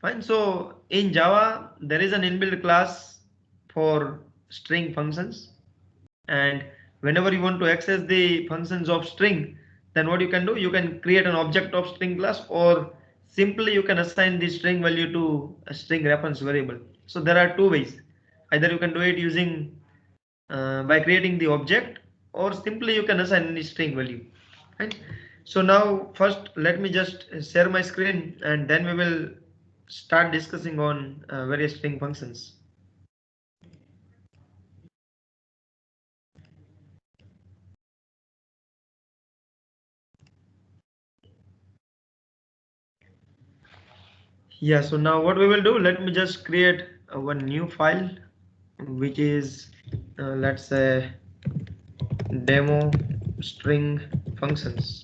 Fine. So in Java, there is an inbuilt class for string functions, and whenever you want to access the functions of string, then what you can do, you can create an object of string class, or simply you can assign the string value to a string reference variable. So there are two ways. Either you can do it using by creating the object, or simply you can assign any string value. Right? So now first let me just share my screen, and then we will start discussing on various string functions. Yeah, so now what we will do, let me just create one new file, which is let's say demo string functions.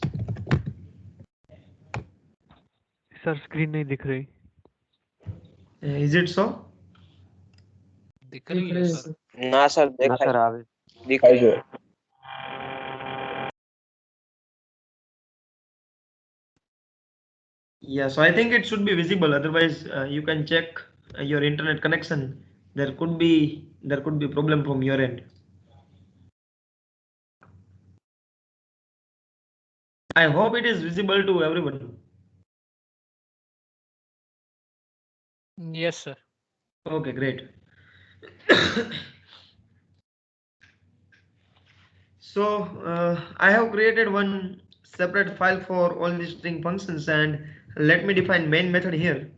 Sir screen नहीं दिख रही. Is it so? दिख रही है sir. ना sir ना sir आवे. दिख रही है. Yeah, so I think it should be visible. Otherwise, you can check your internet connection. There could be problem from your end. I hope it is visible to everyone. Yes sir. Okay, great. So I have created one separate file for all these string functions, and let me define main method here.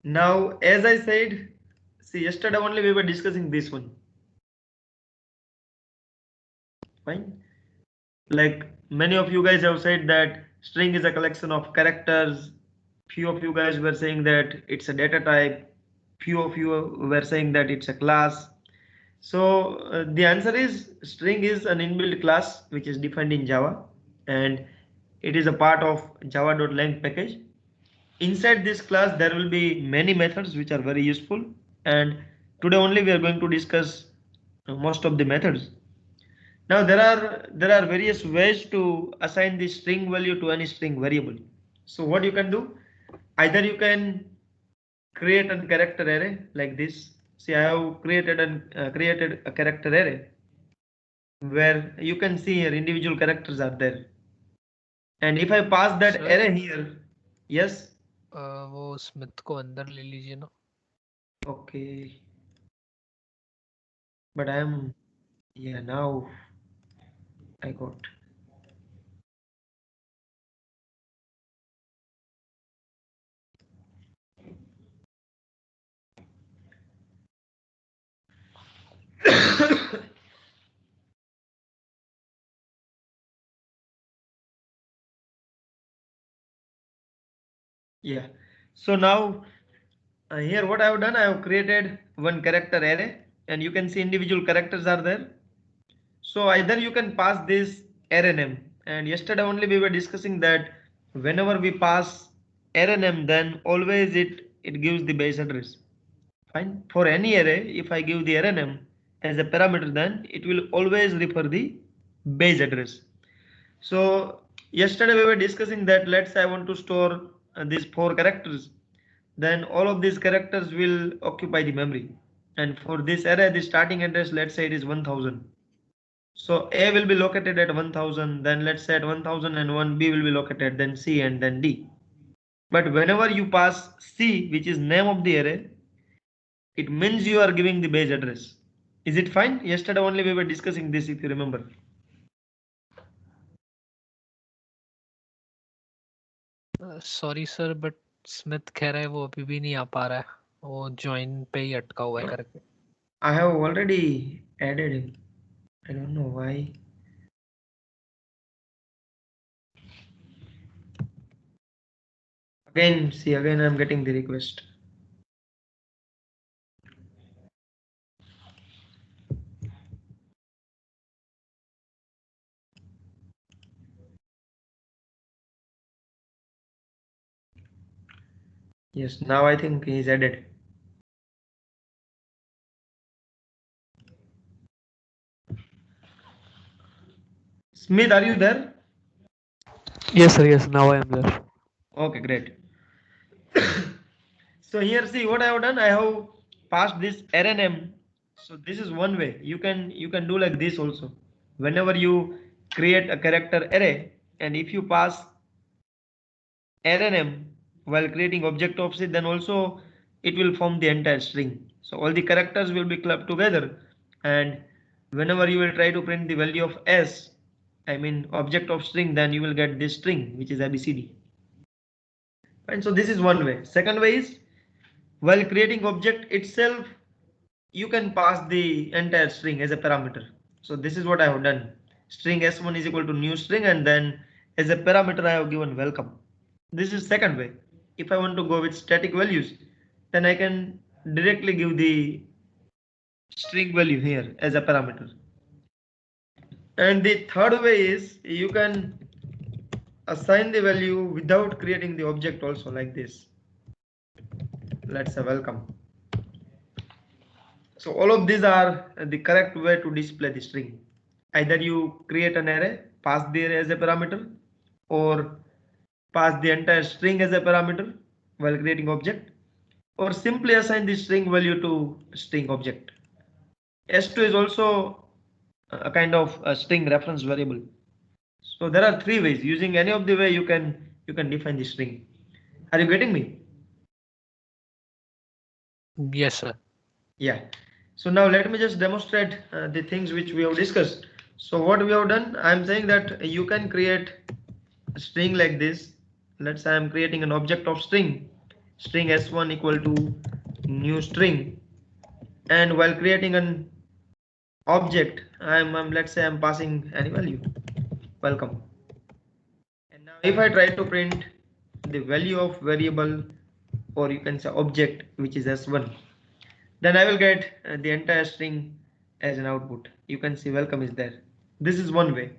Now, as I said, see, yesterday only we were discussing this one. Fine. Like many of you guys have said that string is a collection of characters. Few of you guys were saying that it's a data type. Few of you were saying that it's a class. So the answer is string is an inbuilt class which is defined in Java, and it is a part of java.lang package. Inside this class there will be many methods which are very useful, and today only we are going to discuss most of the methods. Now there are various ways to assign the string value to any string variable. So what you can do, either you can create a character array like this. See, I have created a character array where you can see here individual characters are there, and if I pass that Sir? array here, yes. वो Smith को अंदर ले लीजिए ना. Okay, but I am, yeah, now I got. Yeah, so now here what I have done, I have created one character array, and you can see individual characters are there. So either you can pass this array name, and yesterday only we were discussing that whenever we pass array name, then always it gives the base address. Fine. For any array, if I give the array name as a parameter, then it will always refer the base address. So yesterday we were discussing that, let's say I want to store these 4 characters, then all of these characters will occupy the memory. And for this array, the starting address, let's say it is 1000. So A will be located at 1000, then let's say at 1001 B will be located, then C, and then D. But whenever you pass C, which is name of the array, it means you are giving the base address. Is it fine? Yesterday only we were discussing this, if you remember. Sorry sir but Smith कह रहा है वो अभी भी नहीं आ पा रहा है. वो ज्वाइन पे ही अटका हुआ है करके. I have already added him. I don't know why. Again, see, again I'm getting the request. Yes, now I think he's added. Smith, are you there? Yes, sir. Yes, now I am there. Okay, great. So here, see what I have done. I have passed this array name. So this is one way. You can do like this also. Whenever you create a character array, and if you pass array name while creating object of C, then also it will form the entire string. So all the characters will be clubbed together, and whenever you will try to print the value of S, I mean object of string, then you will get this string which is ABCD. And so this is one way. Second way is while creating object itself, you can pass the entire string as a parameter. So this is what I have done. String S1 is equal to new string, and then as a parameter I have given welcome. This is second way. If I want to go with static values, then I can directly give the string value here as a parameter. And the third way is you can assign the value without creating the object also, like this. Let's say welcome. So all of these are the correct way to display the string. Either you create an array, pass the array as a parameter, or pass the entire string as a parameter while creating object, or simply assign the string value to string object. S2 is also a kind of a string reference variable. So there are three ways. Using any of the way you can define the string. Are you getting me? Yes, sir. Yeah. So now let me just demonstrate the things which we have discussed. So what we have done, I'm saying that you can create a string like this. Let's say I'm creating an object of string S1 equal to new string, and while creating an object, let's say I'm passing any value, welcome. And now if I try to print the value of variable, or you can say object, which is S1, then I will get the entire string as an output. You can see welcome is there. This is one way.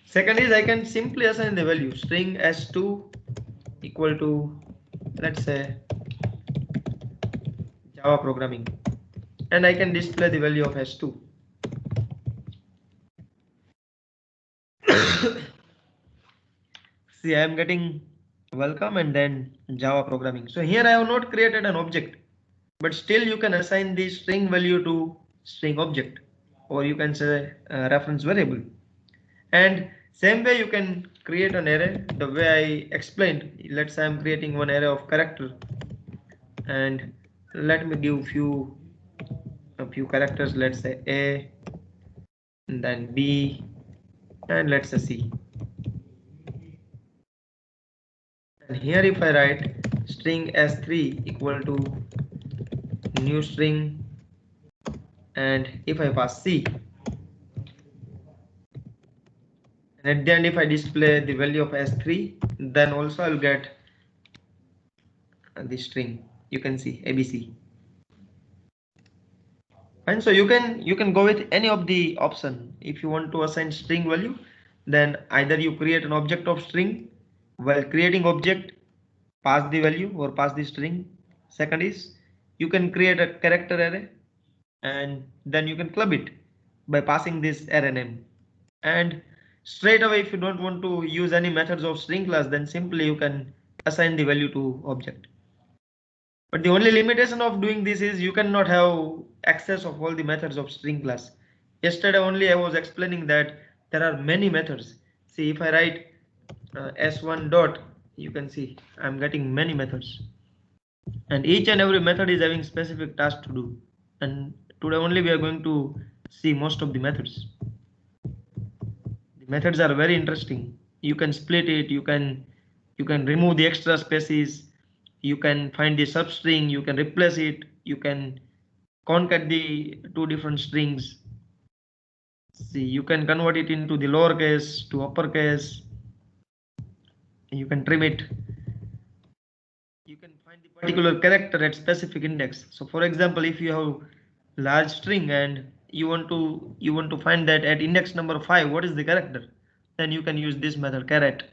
Second is I can simply assign the value string S2 equal to, let's say, Java programming, and I can display the value of S2. See, I am getting welcome and then Java programming. So here I have not created an object, but still you can assign the string value to string object, or you can say reference variable. And same way you can create an array the way I explained. Let's say I'm creating one array of character, and let me give a few characters. Let's say A, and then B, and let's say C. And here if I write string S3 equal to new string, and if I pass C, and at the end if I display the value of S3, then also I'll get the string. You can see ABC. And so you can go with any of the option. If you want to assign string value, then either you create an object of string, while creating object, pass the value or pass the string. Second is you can create a character array, and then you can club it by passing this array name. And straight away, if you don't want to use any methods of string class, then simply you can assign the value to object. But the only limitation of doing this is you cannot have access of all the methods of string class. Yesterday only I was explaining that there are many methods. See, if I write s1 dot, you can see I'm getting many methods, and each and every method is having specific task to do. And today only we are going to see most of the methods. The methods are very interesting. You can split it, you can remove the extra spaces, you can find the substring, you can replace it, you can concat the two different strings. See, you can convert it into the lowercase to uppercase, you can trim it, you can find the particular character at specific index. So for example, if you have large string and you want to find that at index number 5 what is the character, then you can use this method caret.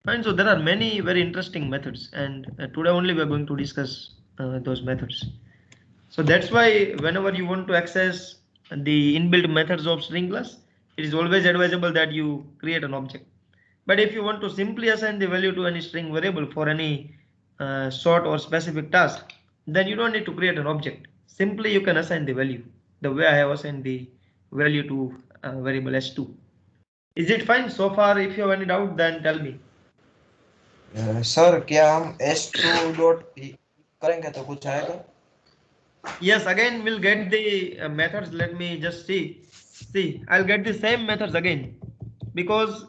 And so there are many very interesting methods, and today only we are going to discuss those methods. So that's why whenever you want to access the inbuilt methods of string class, it is always advisable that you create an object. But if you want to simply assign the value to any string variable for any short or specific task, then you don't need to create an object. Simply you can assign the value the way I have assigned the value to variable s2. Is it fine so far? If you have any doubt, then tell me. Sir क्या हम s2 dot करेंगे तो कुछ आएगा? Yes, again we'll get the methods. Let me just see. See, I'll get the same methods again because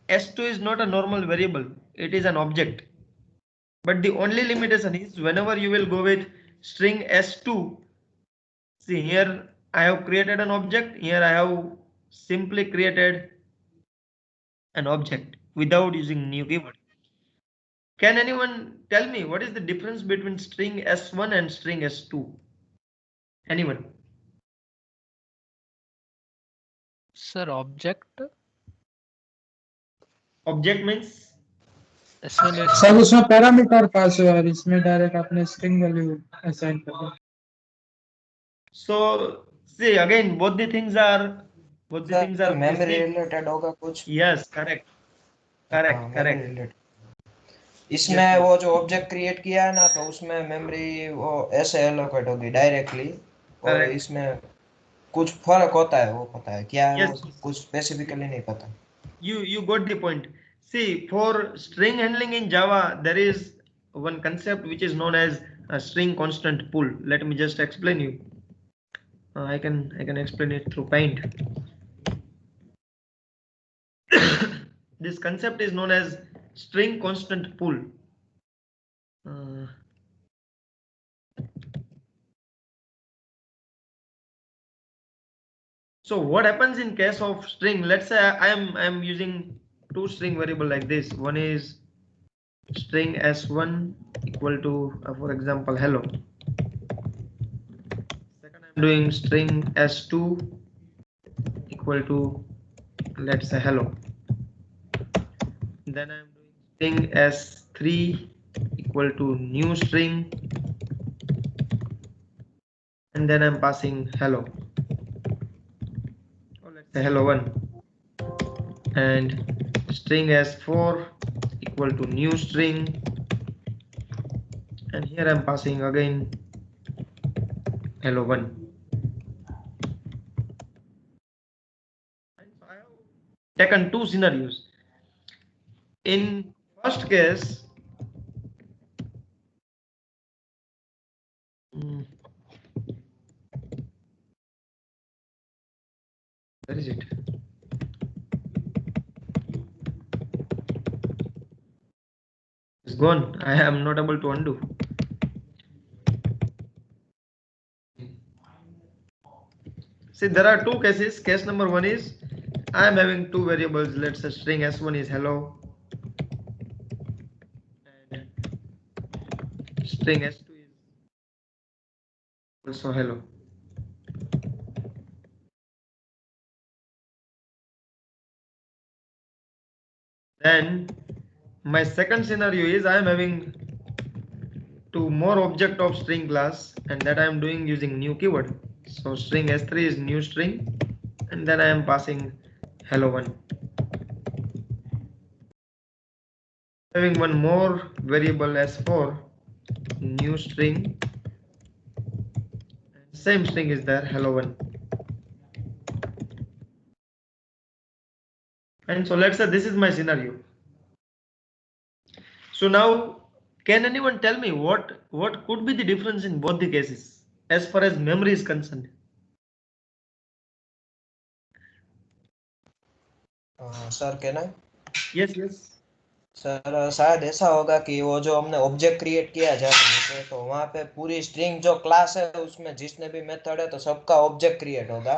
s2 is not a normal variable. It is an object. But the only limitation is whenever you will go with string s2, see here I have created an object. Here I have simply created an object without using new keyword. Can anyone tell me what is the difference between string s1 and string s2? Anyone? Sir, object Means S1 S2 सब उसमें parameter pass हुआ है, इसमें direct आपने string value assign कर दी. so see again both the things are memory related होगा कुछ? yes, correct. memory related. इसमें वो जो ऑब्जेक्ट क्रिएट किया है ना, तो उसमें मेमोरी वो ऐसे एलोकेट होगी डायरेक्टली, और इसमें कुछ फर्क होता है, वो पता है क्या है? वो कुछ स्पेसिफिकली नहीं पता. You got the point. See, for string handling in Java, there is one concept which is known as a string constant pool. Let me just explain you. I can explain it through Paint. This concept is known as string constant pool. So what happens in case of string? Let's say I am using two string variable like this. One is string s1 equal to for example hello. Second I'm doing string s2 equal to let's say hello. Then I'm doing string s3 equal to new string, and then I'm passing hello. Let's say hello 1, and string s4 equal to new string, and here I'm passing again hello 1. And so I have taken two scenarios. In first case, where is it? It's gone. I am not able to undo. See, there are two cases. Case number one is I am having two variables. Let's say string s1 is hello and string s2 is also hello. Then my second scenario is I am having two more object of string class, and that I am doing using new keyword. So string s3 is new string, and then I am passing hello 1. Having one more variable s4 new string, and same string is there hello 1. And so let's say this is my scenario. So now can anyone tell me what could be the difference in both the cases as far as memory is concerned? Sir कहना है? Yes. Sir शायद ऐसा होगा कि वो जो हमने object create किया जाता है, तो वहाँ पे पूरी स्ट्रिंग जो क्लास है उसमें जितने भी मेथड है तो सबका ऑब्जेक्ट क्रिएट होगा,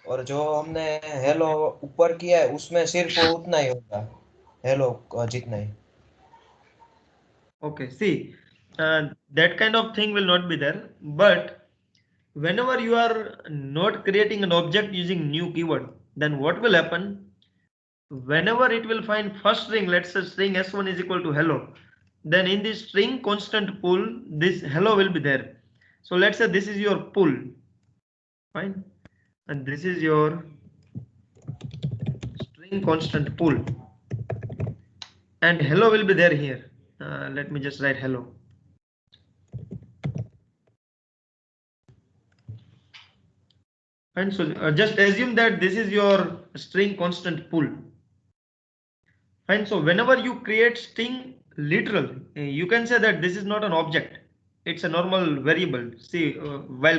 और जो हमने हेलो ऊपर किया है उसमें सिर्फ उतना ही होगा, हेलो जितना ही. Okay, see, that kind of thing will not be there, but whenever you are not creating an object using new keyword, then what will happen? Whenever it will find first string, let's say string s1 is equal to hello, then in this string constant pool, this hello will be there. So let's say this is your pool, fine, and this is your string constant pool. and hello will be there here. Let me just write hello. And so just assume that this is your string constant pool. And so whenever you create string literal, you can say that this is not an object. It's a normal variable. See, while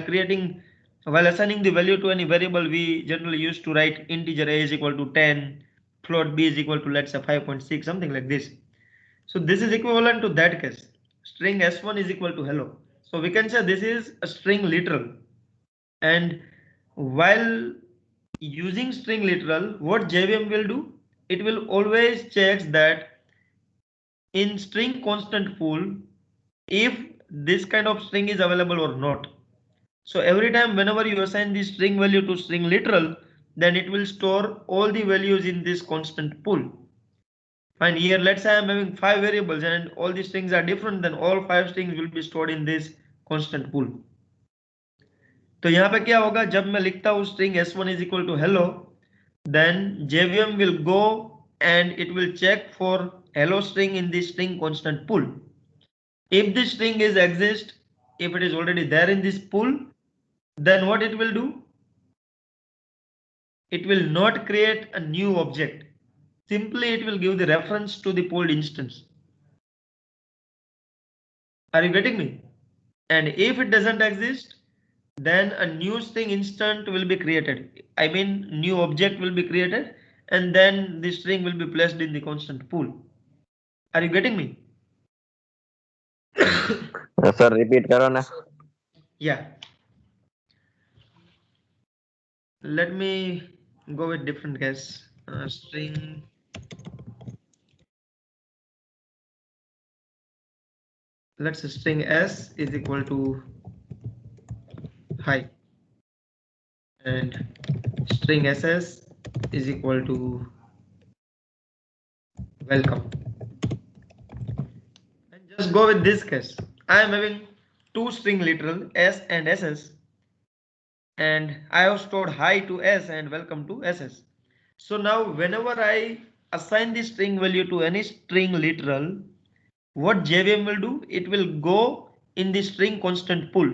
assigning the value to any variable, we generally used to write integer a is equal to 10, float b is equal to, let's say, 5.6, something like this. So this is equivalent to that case. String s1 is equal to hello. So we can say this is a string literal. And while using string literal, what JVM will do? It will always check that in string constant pool, if this kind of string is available or not. So every time whenever you assign the string value to string literal, then it will store all the values in this constant pool. And here, let's say I'm having 5 variables and all these strings are different, then all 5 strings will be stored in this constant pool. तो यहाँ पे क्या होगा, जब मैं लिखता हूँ string s1 is equal to hello, then JVM will go and it will check for hello string in the string constant pool. If this string is exist, if it is already there in this pool, then what it will do? It will not create a new object. Simply it will give the reference to the pooled instance. Are you getting me? And if it doesn't exist, then a new string instant will be created. I mean, new object will be created, and then the string will be placed in the constant pool. Are you getting me? Sir, repeat karo na. Yeah. Let me go with different case. String. Let's say string s is equal to hi, and string ss is equal to welcome. And just go with this case. I am having two string literal s and ss, and I have stored hi to s and welcome to ss. So now whenever I assign the string value to any string literal, what JVM will do? It will go in the string constant pool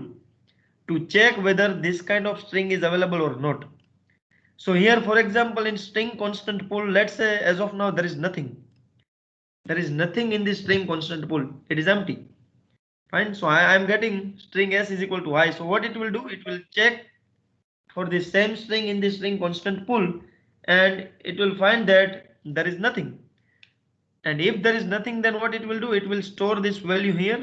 to check whether this kind of string is available or not. So here, for example, in string constant pool, let's say as of now there is nothing. There is nothing in the string constant pool. It is empty. Fine. So I am getting string s is equal to I. So what it will do? It will check for the same string in the string constant pool, and it will find that there is nothing. And if there is nothing, then what it will do? It will store this value here,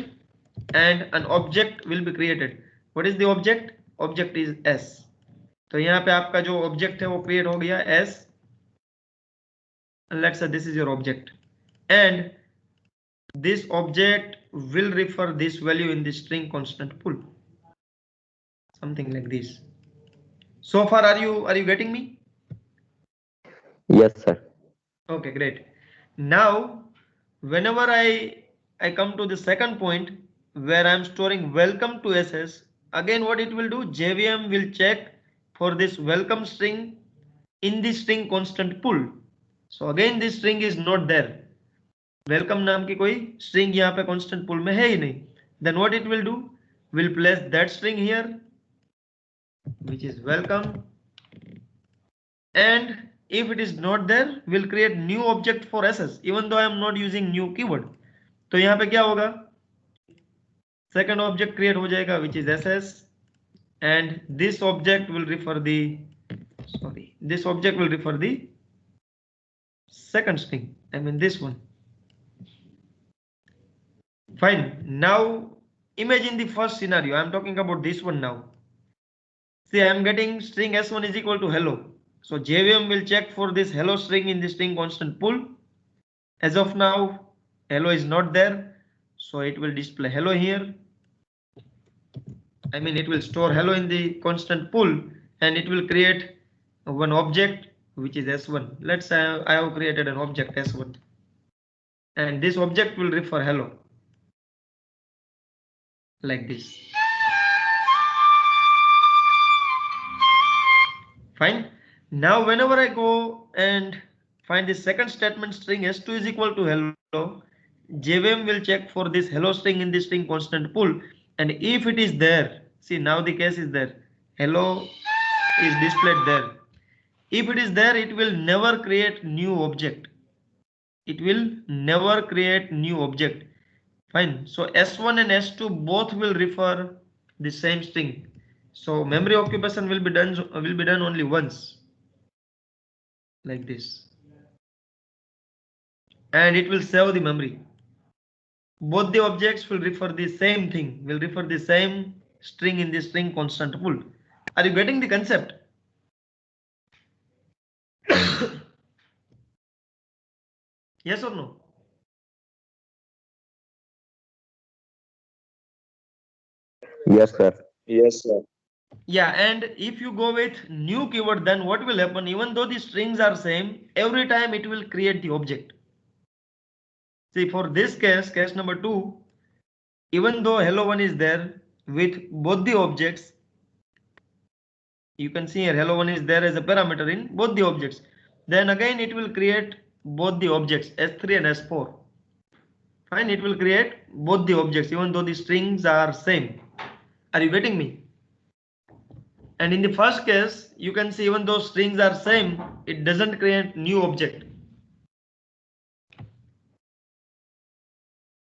and an object will be created. What is the object? Object is s. तो यहाँ पे आपका जो object है वो create हो गया s. Let's say this is your object, and this object will refer this value in the string constant pool, something like this. So far, are you getting me? Yes, sir. Okay, great. Now whenever I come to the second point where I'm storing welcome to ss, again what it will do, JVM will check for this welcome string in the string constant pool. So again this string is not there. Welcome नाम की कोई string यहाँ पे constant pool में है ही नहीं. Then what it will do, will place that string here, which is welcome, and if it is not there, we'll create new object for ss, even though I am not using new keyword. तो यहाँ पे क्या होगा, second object create हो जाएगा, which is ss, and this object will refer the second string, I mean this one. Fine. Now imagine the first scenario. I'm talking about this one now. See, I'm getting string s1 is equal to hello. So JVM will check for this hello string in the string constant pool. As of now, hello is not there, so it will display hello here. I mean, it will store hello in the constant pool, and it will create one object which is s1. Let's say I have created an object s1, and this object will refer hello like this. Fine. Now whenever I go and find the second statement string s2 is equal to hello. JVM will check for this hello string in the string constant pool, and if it is there, see now the case is there, hello is displayed there. If it is there, it will never create new object. It will never create new object. Fine. So S1 and S2 both will refer the same string. So memory occupation will be done only once, like this, and it will save the memory. Both the objects will refer the same thing, will refer the same string in the string constant pool. Are you getting the concept? Yes or no? Yes, sir. Yes, sir. Yeah, and if you go with new keyword, then what will happen? Even though the strings are same, every time it will create the object. See, for this case number 2, even though hello 1 is there with both the objects, you can see here hello 1 is there as a parameter in both the objects. Then again it will create both the objects S3 and S4. Fine, it will create both the objects even though the strings are same. Are you getting me? And in the first case, you can see even though strings are same, it doesn't create new object.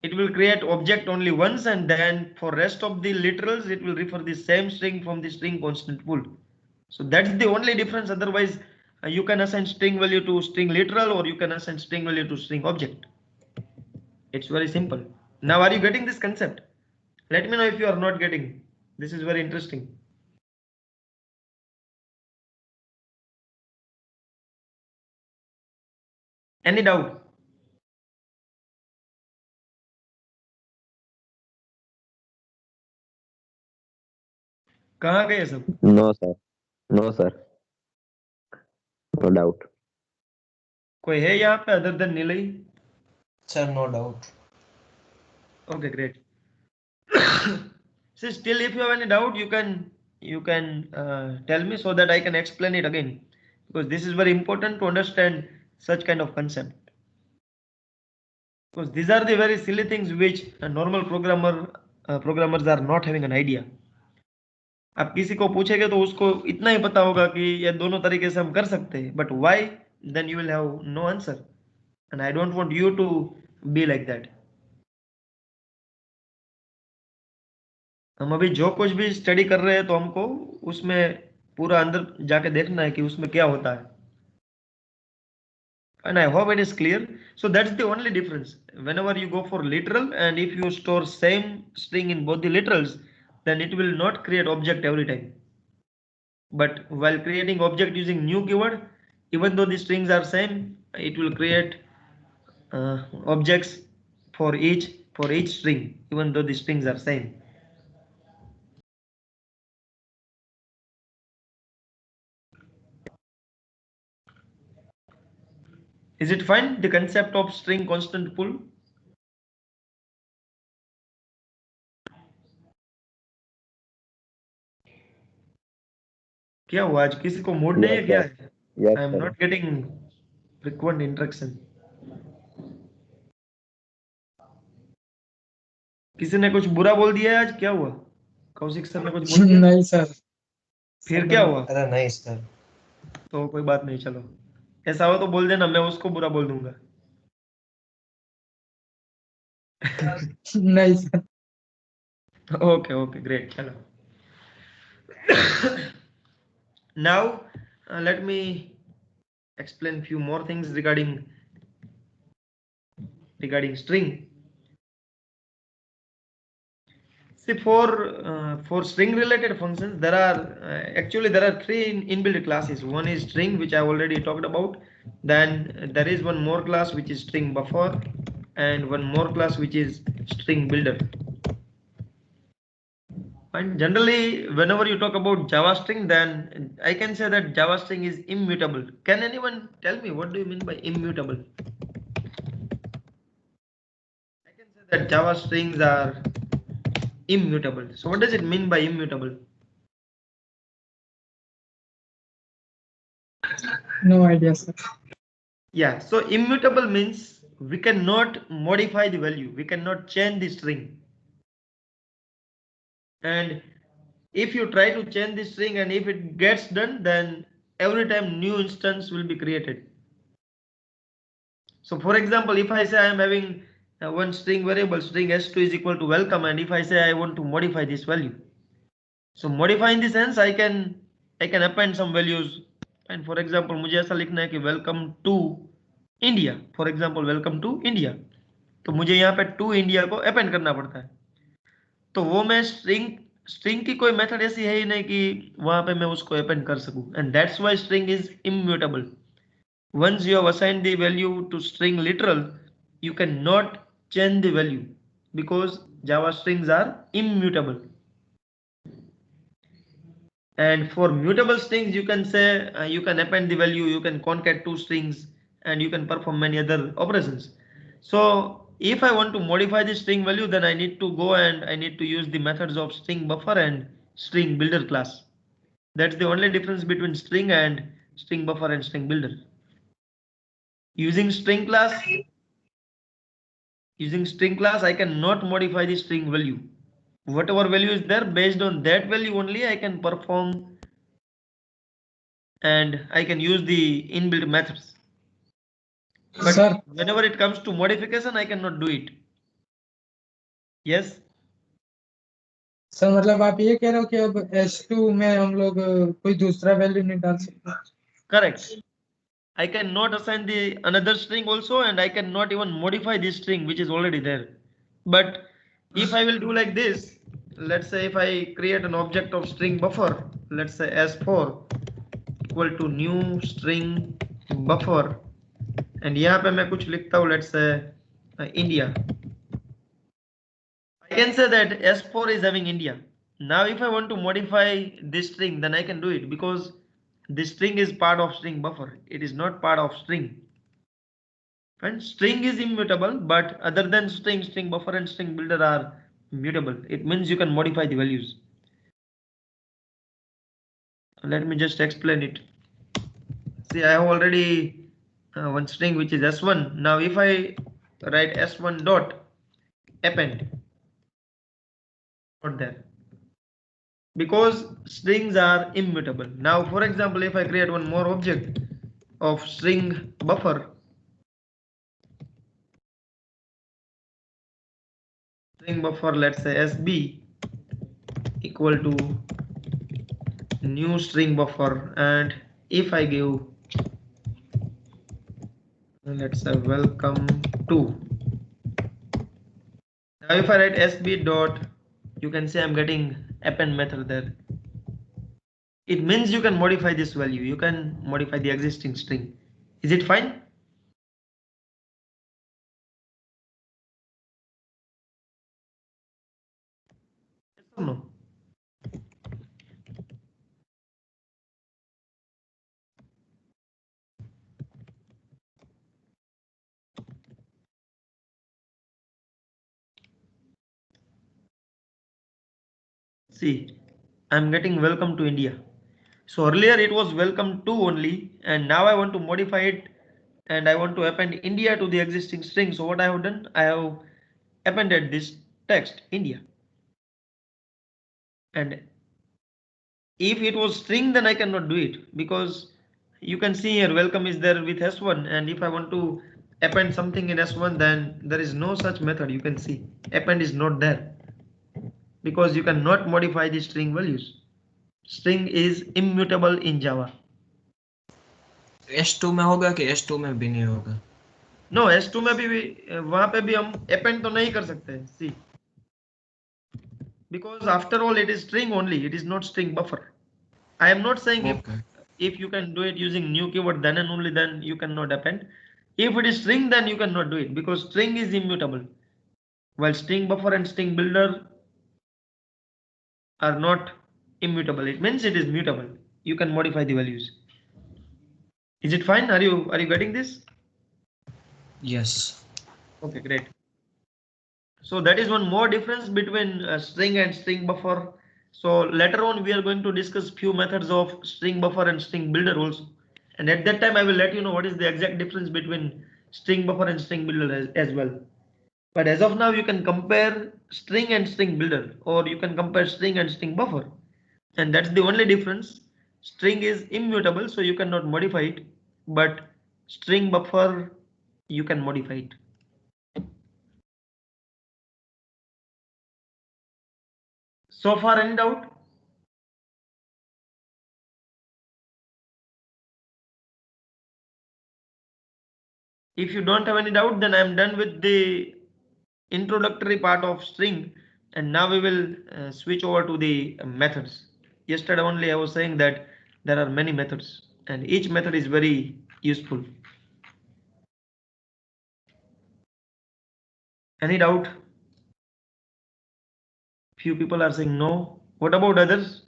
It will create object only once, and then for rest of the literals, it will refer the same string from the string constant pool. So that's the only difference. Otherwise, you can assign string value to string literal, or you can assign string value to string object. It's very simple. Now, are you getting this concept? Let me know if you are not getting. This is very interesting. Any doubt? कहाँ गए सब? No, sir. No, sir. No doubt. कोई है यहाँ पे other than Nilay? Sir, no doubt. Okay, great. So still, if you have any doubt, you can tell me so that I can explain it again, because this is very important to understand such kind of concept. Because these are the very silly things which a normal programmers are not having an idea. आप किसी को पूछेंगे तो उसको इतना ही पता होगा कि ये दोनों तरीके से हम कर सकते हैं, but why? Then you will have no answer, and I don't want you to be like that. हम अभी जो कुछ भी स्टडी कर रहे हैं तो हमको उसमें पूरा अंदर जाके देखना है कि उसमें क्या होता है. And I hope it is clear. So that's the only difference. Whenever you go for literal, and if you store same string in both the literals, then it will not create object every time. But while creating object using new keyword, even though the strings are same, it will create objects for each string, even though the strings are same. Is it fine? The concept of string constant pool? क्या हुआ आज? किसी को mood नहीं है Yes, क्या? sir. Yes, I am sir. not getting frequent interaction. किसी ने कुछ बुरा बोल दिया है आज? क्या हुआ? कौशिक सर ने कुछ बोल दिया? नहीं सर. फिर क्या हुआ? अरे नहीं सर. तो कोई बात नहीं, चलो ऐसा हो तो बोल देना, मैं उसको बुरा बोल दूंगा. नहीं सर. Okay, great. चलो. Now let me explain few more things regarding string. See, for string related functions, there are three inbuilt classes. One is string, which I already talked about. Then there is one more class which is string buffer, and one more class which is string builder. And generally, whenever you talk about Java string, then I can say that Java string is immutable. Can anyone tell me what do you mean by immutable? I can say that Java strings are immutable. So what does it mean by immutable? No idea sir. Yeah, so immutable means we cannot modify the value, we cannot change the string. And if you try to change the string and if it gets done, then every time new instance will be created. So for example, if I say I am having one string variable, string s2 is equal to welcome, and if I say I want to modify this value, so modify in the sense I can append some values. And for example, मुझे ऐसा लिखना है कि welcome to India, for example welcome to India, तो मुझे यहाँ पे to India को append करना पड़ता है. तो वो मैं स्ट्रिंग की कोई मेथड ऐसी है ही नहीं कि वहां पे मैं उसको append कर सकूं. And that's why string is immutable. Once you have assigned the value to string literal, you cannot change the value because Java strings are immutable. And for mutable strings, you can say you can append the value, you can concat two strings, and you can perform many other operations. So if I want to modify the string value, then I need to go and I need to use the methods of string buffer and string builder class. That's the only difference between string and string buffer and string builder. Using string class, I cannot modify the string value. Whatever value is there, based on that value only I can perform and I can use the inbuilt methods. But Sir, whenever it comes to modification, I cannot do it. Yes. Sir मतलब आप ये कह रहे हो कि अब S2 में हम लोग कोई दूसरा वैल्यू नहीं डाल सकते? Correct. I cannot assign the another string also, and I cannot even modify this string which is already there. But if I will do like this, let's say if I create an object of string buffer, let's say s4 equal to new string buffer, and यहाँ पे मैं कुछ लिखता हूँ, let's say India. I can say that s4 is having India. Now if I want to modify this string, then I can do it because the string is part of string buffer. It is not part of string. And string is immutable, but other than string buffer and string builder are mutable. It means you can modify the values. Let me just explain it. See, I have already one string which is s1. Now if I write s1 dot append, not there, because strings are immutable. Now for example, if I create one more object of string buffer, let's say sb equal to new string buffer, and if I give, let's say welcome to, now if I write sb dot, you can say I'm getting append method there. It means you can modify this value, you can modify the existing string. Is it fine? Yes or no? See, I'm getting welcome to India. So earlier it was welcome to only, and now I want to modify it and I want to append India to the existing string. So what I have done, I have appended this text India. And if it was string, then I cannot do it because you can see here welcome is there with s1, and if I want to append something in s1, then there is no such method. You can see append is not there because you cannot modify the string values. String is immutable in Java. S2 में होगा कि S2 में भी नहीं होगा? No, S2 में भी वहां पे भी हम append तो नहीं कर सकते. See, because after all it is string only, it is not string buffer. I am not saying Okay. if you can do it using new keyword then and only then you cannot append. If it is string, then you cannot do it because string is immutable, while string buffer and string builder are not immutable. It means it is mutable. You can modify the values. Is it fine? Are you getting this? Yes. Okay, great. So that is one more difference between string and string buffer. So later on we are going to discuss few methods of string buffer and string builder also. And at that time, I will let you know what is the exact difference between string buffer and string builder as well. But as of now, you can compare string and string builder, or you can compare string and string buffer. And that's the only difference. String is immutable, so you cannot modify it, but string buffer, you can modify it. So far, any doubt? If you don't have any doubt, then I'm done with the introductory part of string, and now we will switch over to the methods. Yesterday only I was saying that there are many methods, and each method is very useful. Any doubt? Few people are saying no. What about others?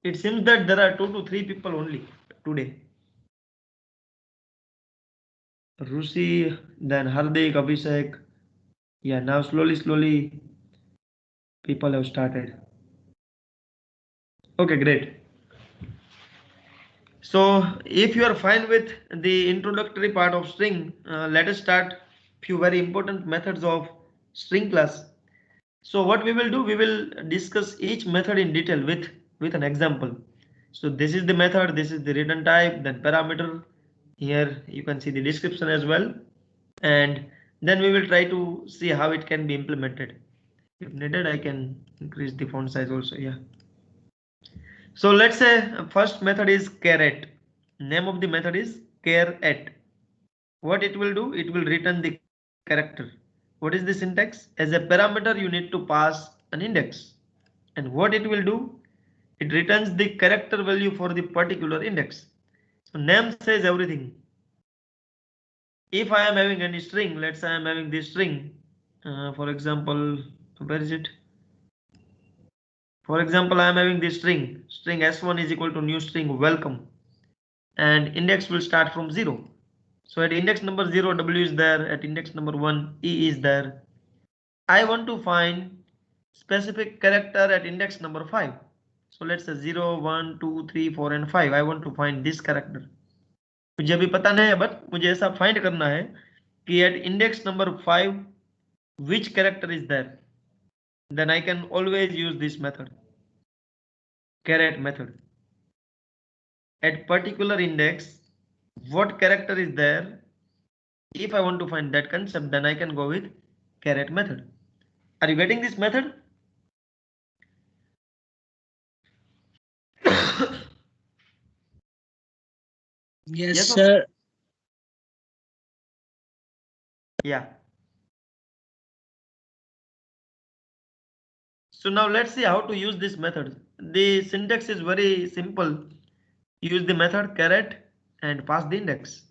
It seems that there are 2 to 3 people only today. Rusi, then Hardik, Abhishek. Yeah, now slowly people have started. Okay, great. So if you are fine with the introductory part of string, let us start few very important methods of string class. So what we will do, we will discuss each method in detail with an example. So this is the method, this is the return type, then parameter. Here you can see the description as well, and then we will try to see how it can be implemented. If needed, I can increase the font size also. Yeah. So let's say first method is char@. Name of the method is char@. What it will do? It will return the character. What is the syntax? As a parameter, you need to pass an index. And what it will do? It returns the character value for the particular index. So name says everything. If I am having any string, let's say I am having this string. For example, where is it? For example, I am having this string s1 is equal to new string welcome, and index will start from 0. So at index number 0, W is there. At index number 1, E is there. I want to find specific character at index number 5. So let's say 0, 1, 2, 3, 4 and 5. I want to find this character. मुझे अभी पता नहीं है, but मुझे ऐसा find करना है कि at index number 5 which character is there. Then I can always use this method, char@. method. At particular index, what character is there? If I want to find that concept, then I can go with char@. method. Are you getting this method? Yes, Yes or sir. Yeah. So now let's see how to use this method. The syntax is very simple. Use the method char@ and pass the index.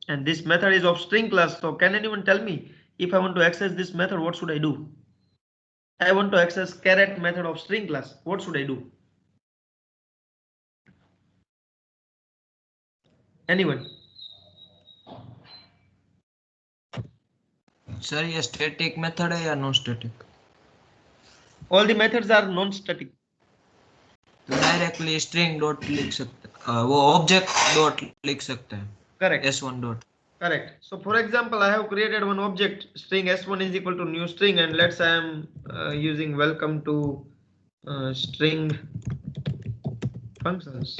And this method is of string class. So can anyone tell me, if I want to access this method, what should I do? I want to access char@ method of string class. What should I do? Anyone? Sir ये static method है या non static? All the methods are non-static. तो directly string dot लिख सकते हैं, वो object dot लिख सकते हैं. Correct. s1 dot. Correct. So for example, I have created one object string s1 is equal to new string, and let's say I am using welcome to string functions.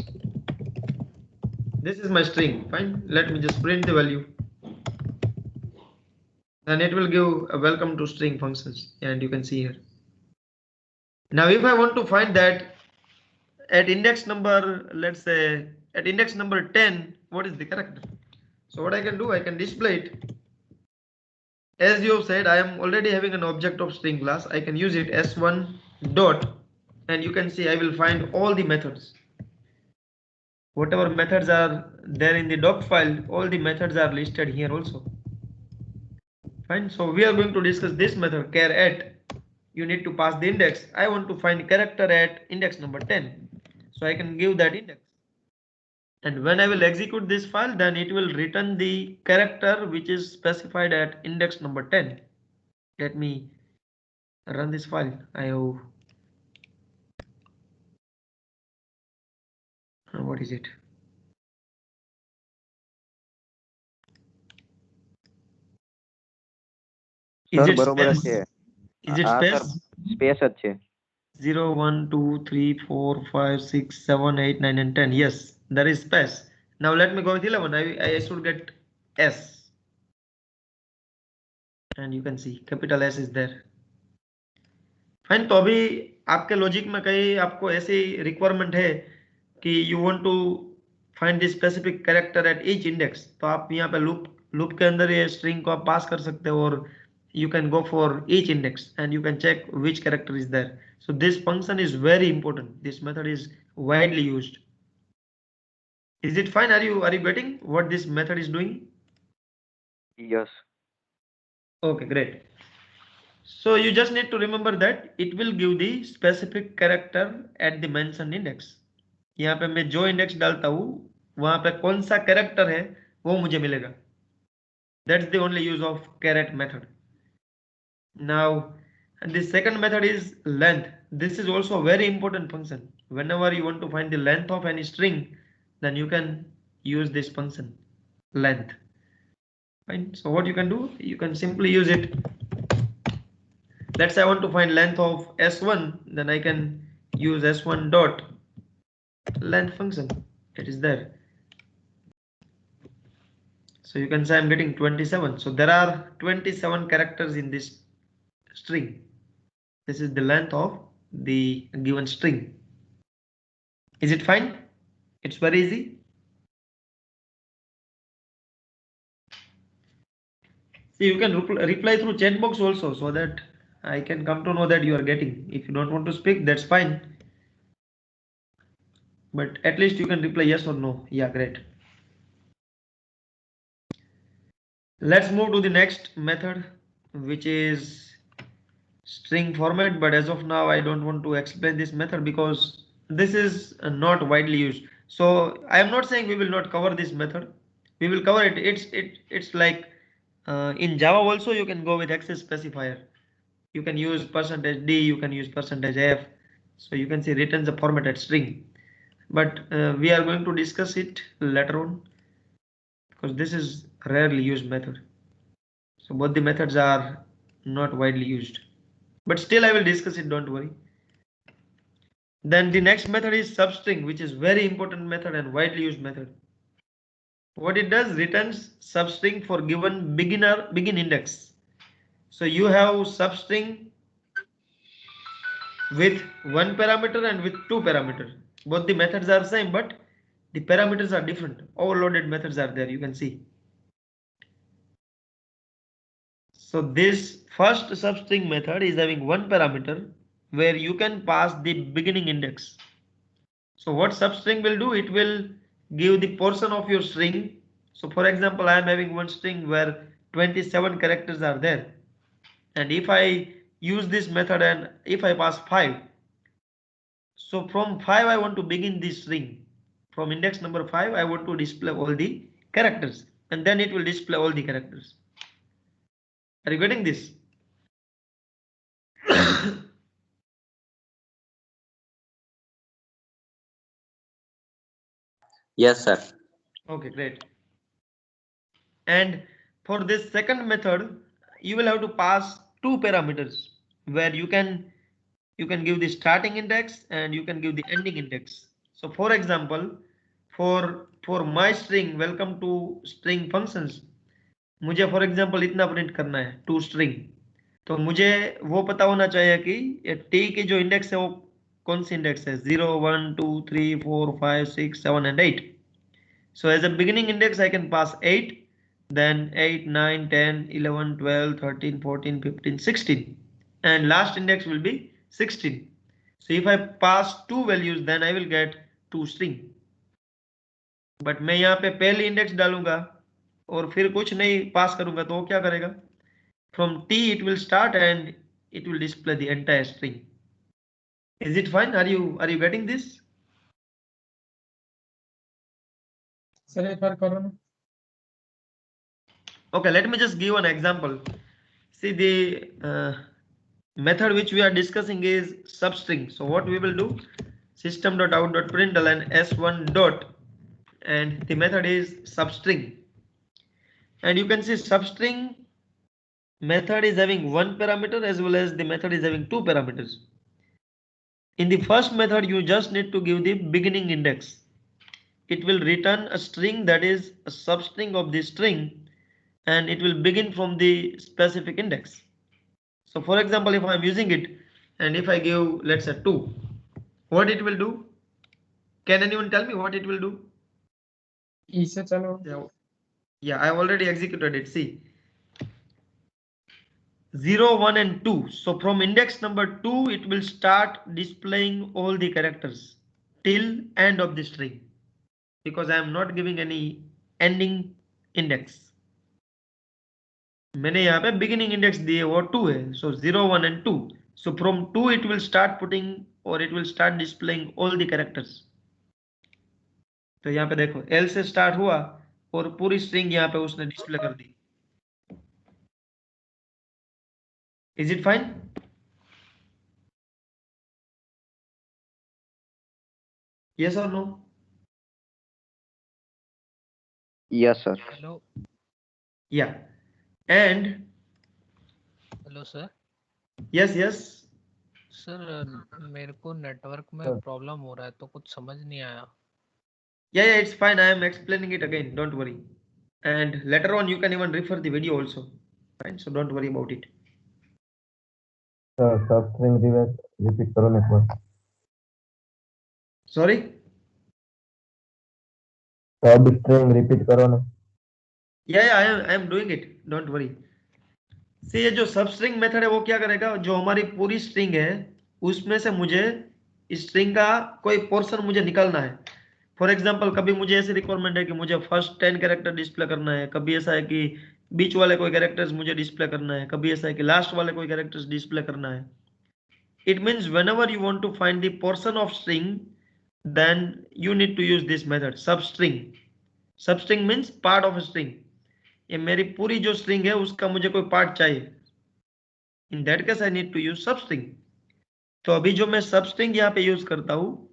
This is my string. Fine. Let me just print the value. Then it will give a welcome to string functions, and you can see here. Now, if I want to find that at index number, let's say at index number 10, what is the character? So what I can do, I can display it. As you have said, I am already having an object of string class. I can use it s1 dot, and you can see I will find all the methods. Whatever methods are there in the doc file, all the methods are listed here also. Fine. So we are going to discuss this method char@. You need to pass the index. I want to find character at index number 10. So I can give that index. And when I will execute this file, then it will return the character which is specified at index number 10. Let me run this file. What is it? Is sir it બરોબર જ space? છે. Is it હા sir space? Space જ છે. 0, 1, 2, 3, 4, 5, 6, 7, 8, 9 and 10. Yes, there is space. Now let me go with 11. I should get S. And you can see capital S is there. Fine. तो अभी आपके logic में कहीं आपको ऐसी रिक्वायरमेंट है कि you want to find the specific character at each index, तो आप यहाँ पे लूप के अंदर ये स्ट्रिंग को आप पास कर सकते हो और you can go for each index and you can check which character is there. So this function is very important. This method is widely used. Is it fine? Are you getting what this method is doing? Yes. Okay, great. So you just need to remember that it will give the specific character at the mentioned index. यहाँ पे मैं जो index डालता हूँ वहां पे कौन सा कैरेक्टर है वो मुझे मिलेगा. That's the only use of caret method. Now the second method is length. This is also a very important function. Whenever you want to find the length of any string, then you can use this function length. Fine. So what you can do, you can simply use it. Let's say I want to find length of s1, then I can use s1 dot length function. It is there. So you can say I'm getting 27. So there are 27 characters in this string. This is the length of the given string. Is it fine? It's very easy. See, you can reply through chat box also, so that I can come to know that you are getting. If you don't want to speak, that's fine. But at least you can reply yes or no. Yeah, great. Let's move to the next method, which is string format. But as of now, I don't want to explain this method because this is not widely used. So I am not saying we will not cover this method. We will cover it. It's like in Java also you can go with access specifier. You can use %d, you can use %f. So you can see returns a formatted string. But we are going to discuss it later on because this is rarely used method. So both the methods are not widely used. But still I will discuss it, don't worry. Then the next method is substring, which is very important method and widely used method. What it does, returns substring for given begin index. So you have substring with one parameter and with two parameters. Both the methods are same, but the parameters are different. Overloaded methods are there, you can see. So this first substring method is having one parameter where you can pass the beginning index. So what substring will do, it will give the portion of your string. So for example, I am having one string where 27 characters are there. And if I use this method and if I pass 5, so from 5 I want to begin this string. From index number 5 I want to display all the characters, and then it will display all the characters. Are you getting this? Yes, sir. Okay, great. And for this second method, you will have to pass two parameters where you can give the starting index and you can give the ending index. So for example, for my string welcome to string functions, मुझे for example इतना print करना है to string, तो मुझे वो पता होना चाहिए कि t की जो इंडेक्स है वो कौन सी इंडेक्स है, 0, 1, 2, 3, 4, 5, 6, 7 and 8. So as a beginning index I can pass 8, then 8, 9, 10, 11, 12, 13, 14, 15, 16, and last index will be 16. So if I pass two values, then I will get two string. But मैं यहाँ पे पहली इंडेक्स डालूंगा और फिर कुछ नहीं पास करूंगा तो वो क्या करेगा? From t it will start and it will display the entire string. Is it fine? Are you getting this? Sir एक बार करो ना. Okay, let me just give an example. See, the method which we are discussing is substring. So what we will do, system.out.println s1 dot, and the method is substring. And you can see substring method is having one parameter as well as the method is having two parameters. In the first method, you just need to give the beginning index. It will return a string that is a substring of the string, and it will begin from the specific index. So for example, if I'm using it and if I give, let's say 2, what it will do? Can anyone tell me what it will do? इसे चलो Yeah, I already executed it. See, 0, 1 and 2. So from index number 2, it will start displaying all the characters till end of the string, because I am not giving any ending index. मैंने यहाँ पे beginning index दिए वो 2 है. So 0, 1 and 2. So from 2 it will start putting or it will start displaying all the characters. तो यहाँ पे देखो L से start हुआ और पूरी string यहाँ पे उसने display कर दी. Is it fine? Yes or no? Yes, sir. Hello Yeah. And hello sir yes, yes. Sir मेरे को नेटवर्क में Sir. प्रॉब्लम हो रहा है तो कुछ समझ नहीं आया. Yeah, yeah, it's fine. I am explaining it again. Don't worry. And later on, you can even refer the video also. Fine. So don't worry about it. Sir, substring repeat करो ना एक बार. Sorry. Substring repeat करो ना. Yeah, yeah, I am doing it. Don't worry. See, ये जो substring method है वो क्या करेगा? जो हमारी पूरी string है, उसमें से मुझे string का कोई portion मुझे निकालना है. फॉर एग्जाम्पल कभी मुझे ऐसी रिक्वायरमेंट है कि मुझे फर्स्ट 10 कैरेक्टर डिस्प्ले करना है, कभी ऐसा है कि बीच वाले कोई कैरेक्टर्स मुझे डिस्प्ले करना है, कभी ऐसा है कि लास्ट वाले कोई कैरेक्टर्स डिस्प्ले करना है. It means whenever you want to find the portion of string, then you need to use this method substring. Substring means part of string. ये मेरी पूरी जो स्ट्रिंग है उसका मुझे कोई पार्ट चाहिए. In that case I need to use substring. तो अभी जो मैं सबस्ट्रिंग यहाँ पे यूज करता हूँ,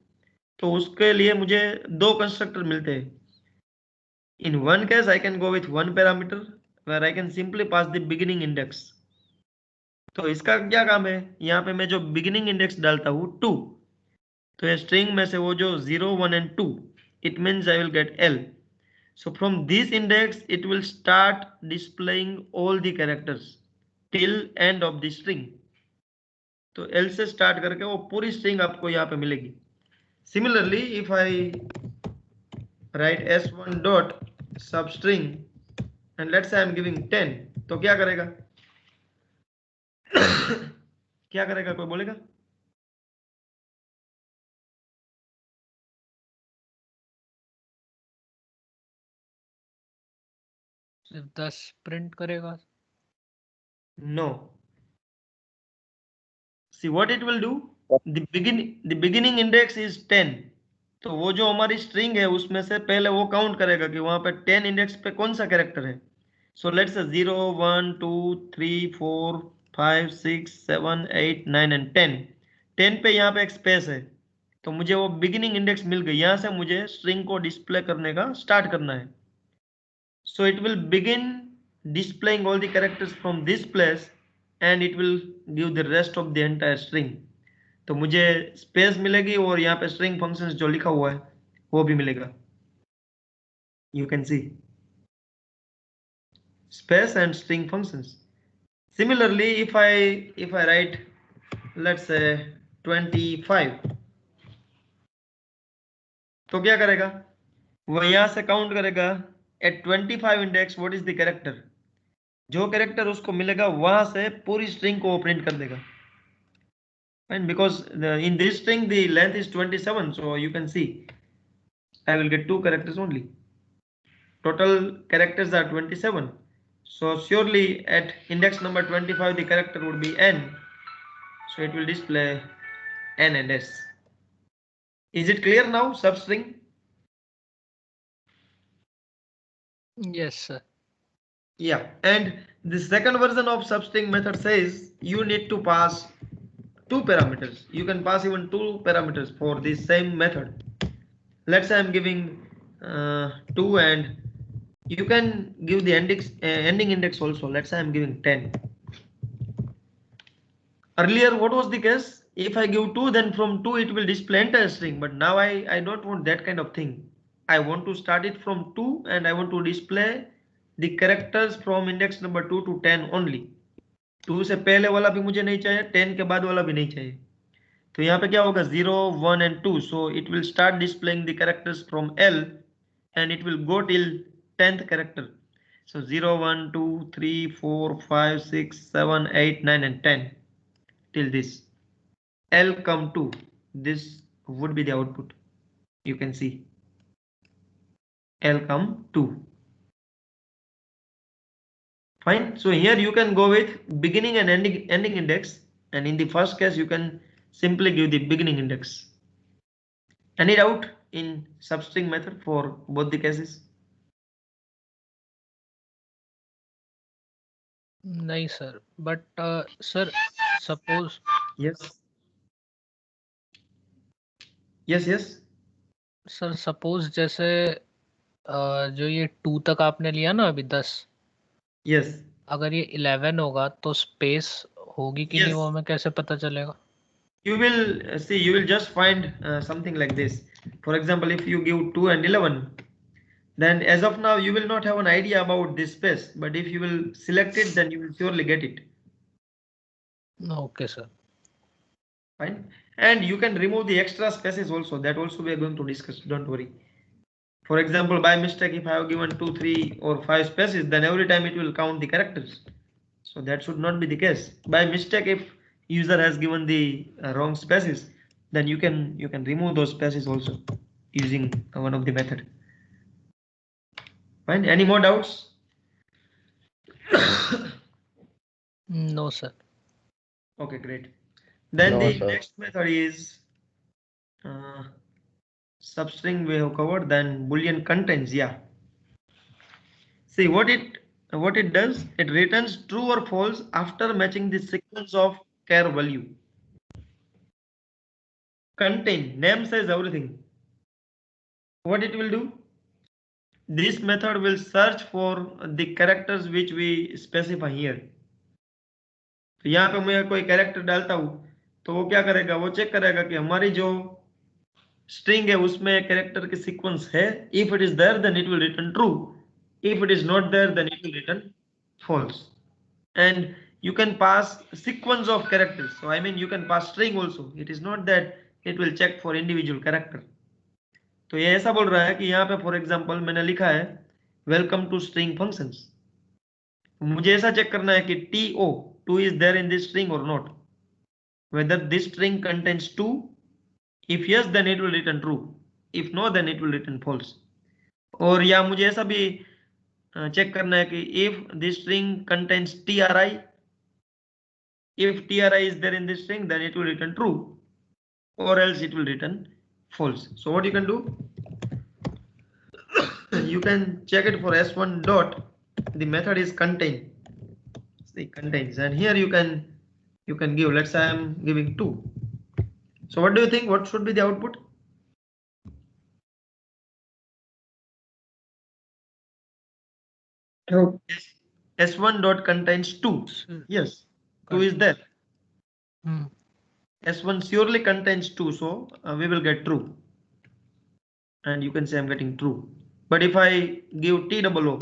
तो उसके लिए मुझे दो कंस्ट्रक्टर मिलते हैं. In one case I can go with one parameter where I can simply pass the beginning index. तो इसका क्या काम है? यहाँ पे मैं जो बिगिनिंग इंडेक्स डालता हूँ 2, तो ये स्ट्रिंग में से वो जो 0, 1 and 2, it means I will get L. So from this index it will start displaying all the characters till end of the string. तो L से स्टार्ट करके वो पूरी स्ट्रिंग आपको यहाँ पे मिलेगी. Similarly, if I write s1 dot substring and let's say I'm giving 10, तो क्या करेगा? क्या करेगा? कोई बोलेगा? सिर्फ 10 प्रिंट करेगा. No. See what it will do? The beginning index is 10. तो वो जो हमारी स्ट्रिंग है उसमें से पहले वो काउंट करेगा कि वहां पे 10 इंडेक्स पे कौन सा कैरेक्टर है. So let's say 0, 1, 2, 3, 4, 5, 6, 7, 8, 9 and 10. 10 पे यहाँ पे एक स्पेस है, तो मुझे वो बिगिनिंग इंडेक्स मिल गई. यहाँ से मुझे स्ट्रिंग को डिस्प्ले करने का स्टार्ट करना है. So it will begin displaying all the characters from this place and it will give the rest of the entire string. तो मुझे स्पेस मिलेगी और यहाँ पे स्ट्रिंग फंक्शंस जो लिखा हुआ है वो भी मिलेगा. You can see space and string functions. Similarly, if I write, let's say 25, तो क्या करेगा? वो यहाँ से काउंट करेगा at 25 index what is the character. जो कैरेक्टर उसको मिलेगा वहां से पूरी स्ट्रिंग को प्रिंट कर देगा. And because in this string the length is 27, so you can see I will get 2 characters only. Total characters are 27. So surely at index number 25 the character would be n. So it will display n and s. Is it clear now, substring? Yes sir. Yeah, and the second version of substring method says you need to pass 2 parameters. You can pass even 2 parameters for this same method. Let's say I'm giving 2 and you can give the ending index also. Let's say I'm giving 10. Earlier, what was the case? If I give 2, then from 2 it will display entire string. But now I don't want that kind of thing. I want to start it from 2 and I want to display the characters from index number 2 to 10 only. 2 से पहले वाला भी मुझे नहीं चाहिए, 10 के बाद वाला भी नहीं चाहिए. तो यहाँ पे क्या होगा 0, 1 and 2. So it will start displaying the characters from L and it will go till 10th character. So 0, 1, 2, 3, 4, 5, 6, 7, 8, 9 and 10 till this. L come 2. This would be the output. You can see L come 2. Fine. So here you can go with beginning and ending index, and in the first case you can simply give the beginning index. Any doubt in substring method for both the cases? नहीं sir, but sir, suppose Yes. Yes. Sir suppose जैसे जो ये 2 तक आपने लिया ना अभी 10, Yes. अगर ये 11 होगा तो स्पेस होगी कि नहीं, Yes. वो हमें कैसे पता चलेगा? You will see, you will just find something like this. For example, if you give 2 and 11, then as of now you will not have an idea about this space, but if you will select it, then you will surely get it. Okay sir. Fine. And you can remove the extra spaces also. That also we are going to discuss. Don't worry. For example, by mistake, if I have given 2, 3 or 5 spaces, then every time it will count the characters. So that should not be the case. By mistake, if user has given the wrong spaces, then you can remove those spaces also using one of the method. Fine. Any more doubts? No sir. Okay, great. Then No, the sir. next method is substring we have covered. Then Boolean contains. Yeah. See what it does. It returns true or false after matching the sequence of char value. Contain, name says everything. What it will do? This method will search for the characters which we specify here. तो यहाँ पे मैं कोई character डालता हूँ तो वो क्या करेगा, वो चेक करेगा कि हमारी जो स्ट्रिंग है उसमें कैरेक्टर की सीक्वेंस है. If it is there then it will return true, if it is not there then it will return false. And you can pass sequence of characters. So I mean you can pass string also. It is not that it will check for individual character. तो ये ऐसा बोल रहा है कि यहाँ पे for example मैंने लिखा है वेलकम टू स्ट्रिंग फंक्शंस. मुझे ऐसा चेक करना है कि two is there in this string और not, whether this string contains 2. If yes then it will return true, if no then it will return false. और या मुझे ऐसा भी चेक करना है कि if this string contains tri, if tri is there in this string then it will return true, or else it will return false. So what you can do, you can check it for s1 dot, the method is contain, see contains, and here you can give, let's say I am giving 2. So what do you think, what should be the output? True. S1 dot contains 2. Yes, 2 is there. S1 surely contains 2, so we will get true. And you can say I'm getting true. But if I give TOO,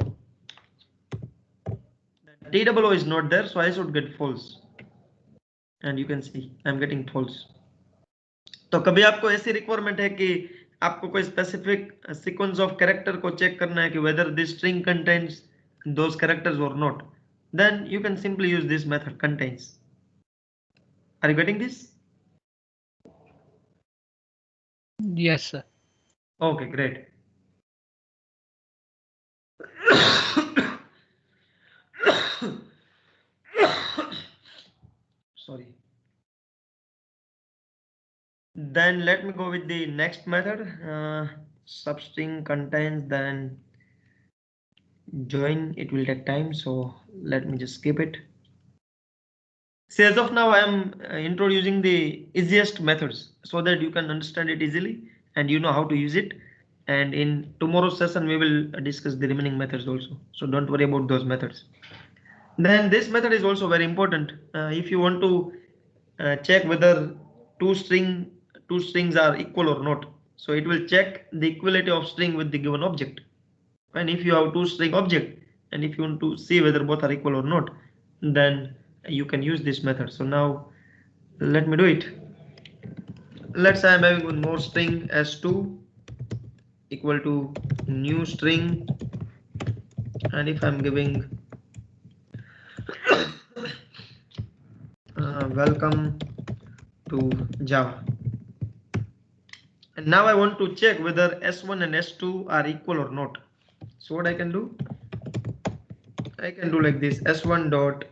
TOO is not there, so I should get false. And you can see I'm getting false. तो कभी आपको ऐसी requirement है कि आपको कोई specific sequence of character को check करना है कि whether this string contains those characters or not, then you can simply use this method contains. Are you getting this? Yes sir. Okay, great. Sorry. Then let me go with the next method. Substring contains, then join. It will take time, so let me just skip it. See, as of now I am introducing the easiest methods so that you can understand it easily and you know how to use it. And in tomorrow's session we will discuss the remaining methods also, so don't worry about those methods. Then this method is also very important if you want to check whether two strings are equal or not. So it will check the equality of string with the given object. And if you have two string object, and if you want to see whether both are equal or not, then you can use this method. So now let me do it. Let's say I'm having one more string s2 equal to new string, and if I'm giving welcome to Java, and now I want to check whether s1 and s2 are equal or not. So what I can do like this: s1 dot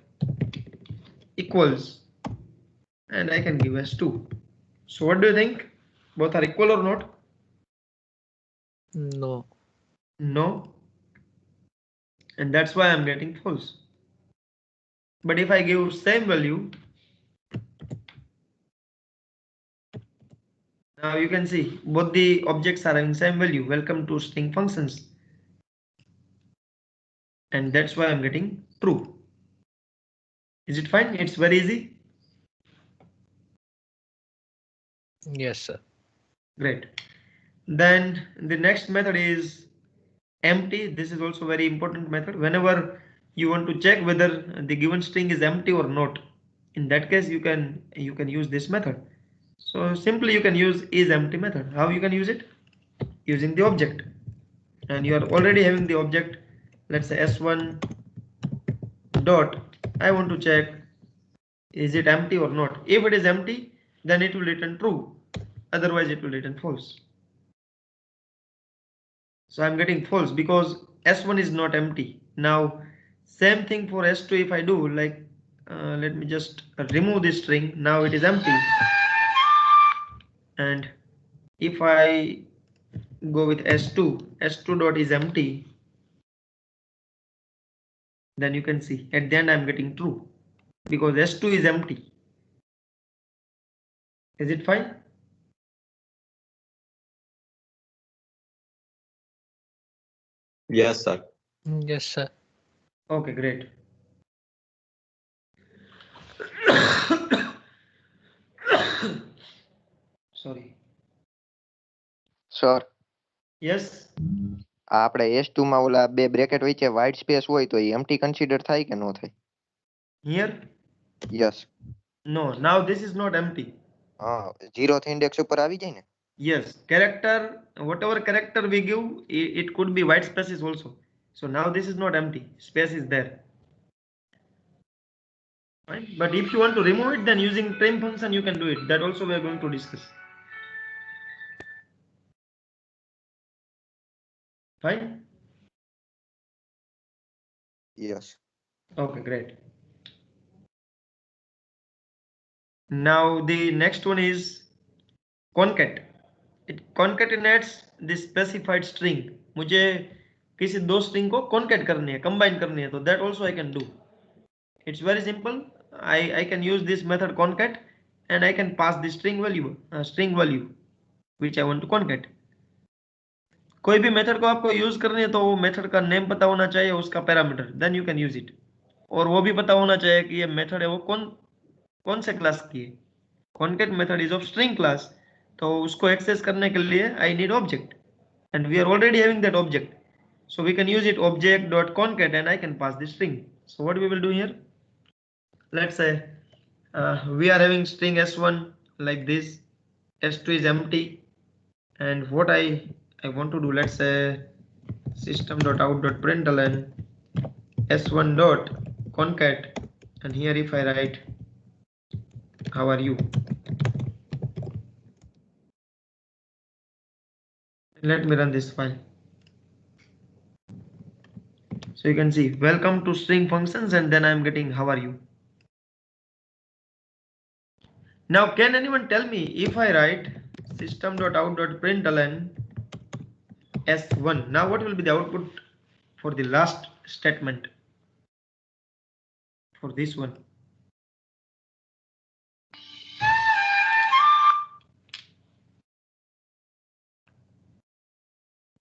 equals, and I can give s2. So what do you think? Both are equal or not? No. No. And that's why I'm getting false. But if I give same value, now you can see both the objects are having same value, welcome to string functions. And that's why I'm getting true. Is it fine? It's very easy. Yes, sir. Great. Then the next method is empty. This is also very important method. Whenever you want to check whether the given string is empty or not, in that case you can use this method. So simply you can use isEmpty method. How you can use it? Using the object, and you are already having the object. Let's say s1 dot, I want to check is it empty or not. If it is empty, then it will return true, otherwise it will return false. So I'm getting false because s1 is not empty. Now same thing for s2. If I do like let me just remove this string, now it is empty. And if I go with s2 dot is empty, then you can see at the end I'm getting true because s2 is empty. Is it fine? Yes, sir. Yes, sir. Okay, great. Sorry. Sir Yes. આપણે S2 માં ઓલા બે bracket વચ્ચે white space હોય તો એ empty consider થાય કે નો થાય? Here? Yes. No, now this is not empty. હા, 0 થી ઇન્ડેક્સ ઉપર આવી જાય ને? Yes, character, whatever character we give, it could be white spaces also. So now this is not empty, space is there. Right? But if you want to remove it, then using trim function you can do it. That also we are going to discuss. Fine? Yes. Okay, great. Now the next one is concat. It concatenates the specified string. मुझे किसी दो string को concat करनी है, combine करनी है, तो that also I can do. It's very simple. I can use this method concat, and I can pass the string value which I want to concat. कोई भी मेथड को आपको यूज करनी है तो वो मेथड का नेम पता होना चाहिए, उसका parameter, then you can use it. और वो भी पता होना चाहिए कि ये मेथड है वो कौन से क्लास की है. Concat method is of string class, तो उसको एक्सेस करने के लिए I need object, and we are already having that object, so we can use it object.concat, and I can pass the string. So what we will do here, let's say we are having string s1 like this, s2 is empty, and what I want to do, let's say system.out.println s1.concat, and here if I write how are you, let me run this file. So you can see welcome to string functions, and then I am getting how are you. Now can anyone tell me, if I write system.out.println s1, now what will be the output for the last statement for this one?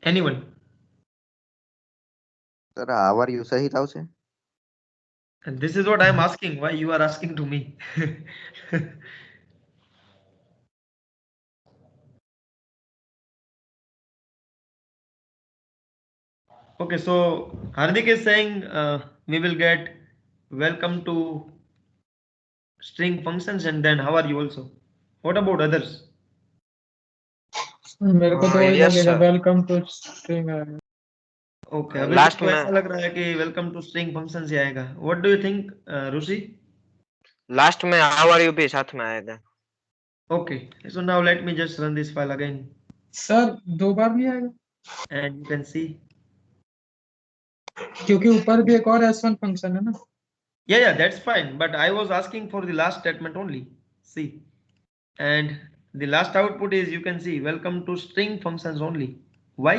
Anyone? Sir હાવર you સહિત આવશે? And this is what I am asking. Why you are asking to me? Okay, so Hardik is saying we will get welcome to string functions, and then how are you also? What about others? मेरे को तो वही yes लगेगा sir. Welcome to string आएगा। Okay, अभी last तो में ऐसा लग रहा है कि वेलकम टू स्ट्रिंग फंक्शन से आएगा। What do you think Rishi? Last में हाउ आर यू भी साथ में आएगा। Okay, so now let me just run this file again sir 2 बार नहीं आएगा एंड यू कैन सी। क्योंकि ऊपर भी एक और S1 फंक्शन है ना। Yeah, that's fine, but I was asking for the last statement only. See, and the last output is, you can see, welcome to string functions only. Why?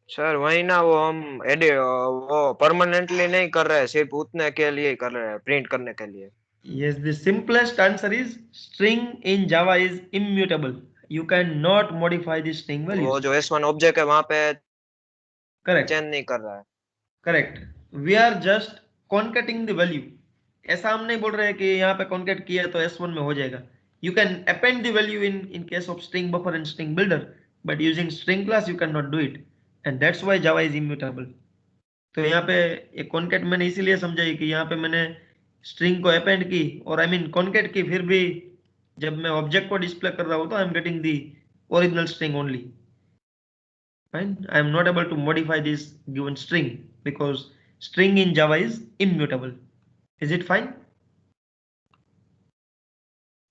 Sir वही ना, वो हम वो परमानेंटली नहीं कर रहे हैं, सिर्फ उतने के लिए ही कर रहे हैं, प्रिंट करने के लिए। Yes, the simplest answer is string in Java is immutable. You cannot modify the string वो values. जो S1 ऑब्जेक्ट है वहां पे Correct. चेंज नहीं कर रहा है। Correct. We are just concatenating the value. ऐसा हम नहीं बोल रहे हैं कि यहाँ पे concat किया तो S1 में हो जाएगा. You can append the value in case of string buffer and string builder, but using string class you cannot do it, and that's why Java is immutable. तो यहाँ पे एक concat मैंने इसीलिए समझाई कि यहाँ पे मैंने string को append की और I mean concat की, फिर भी जब मैं object को display कर रहा हूँ तो I am getting the original string only. Fine. I am not able to modify this given string because string in Java is immutable. Is it fine?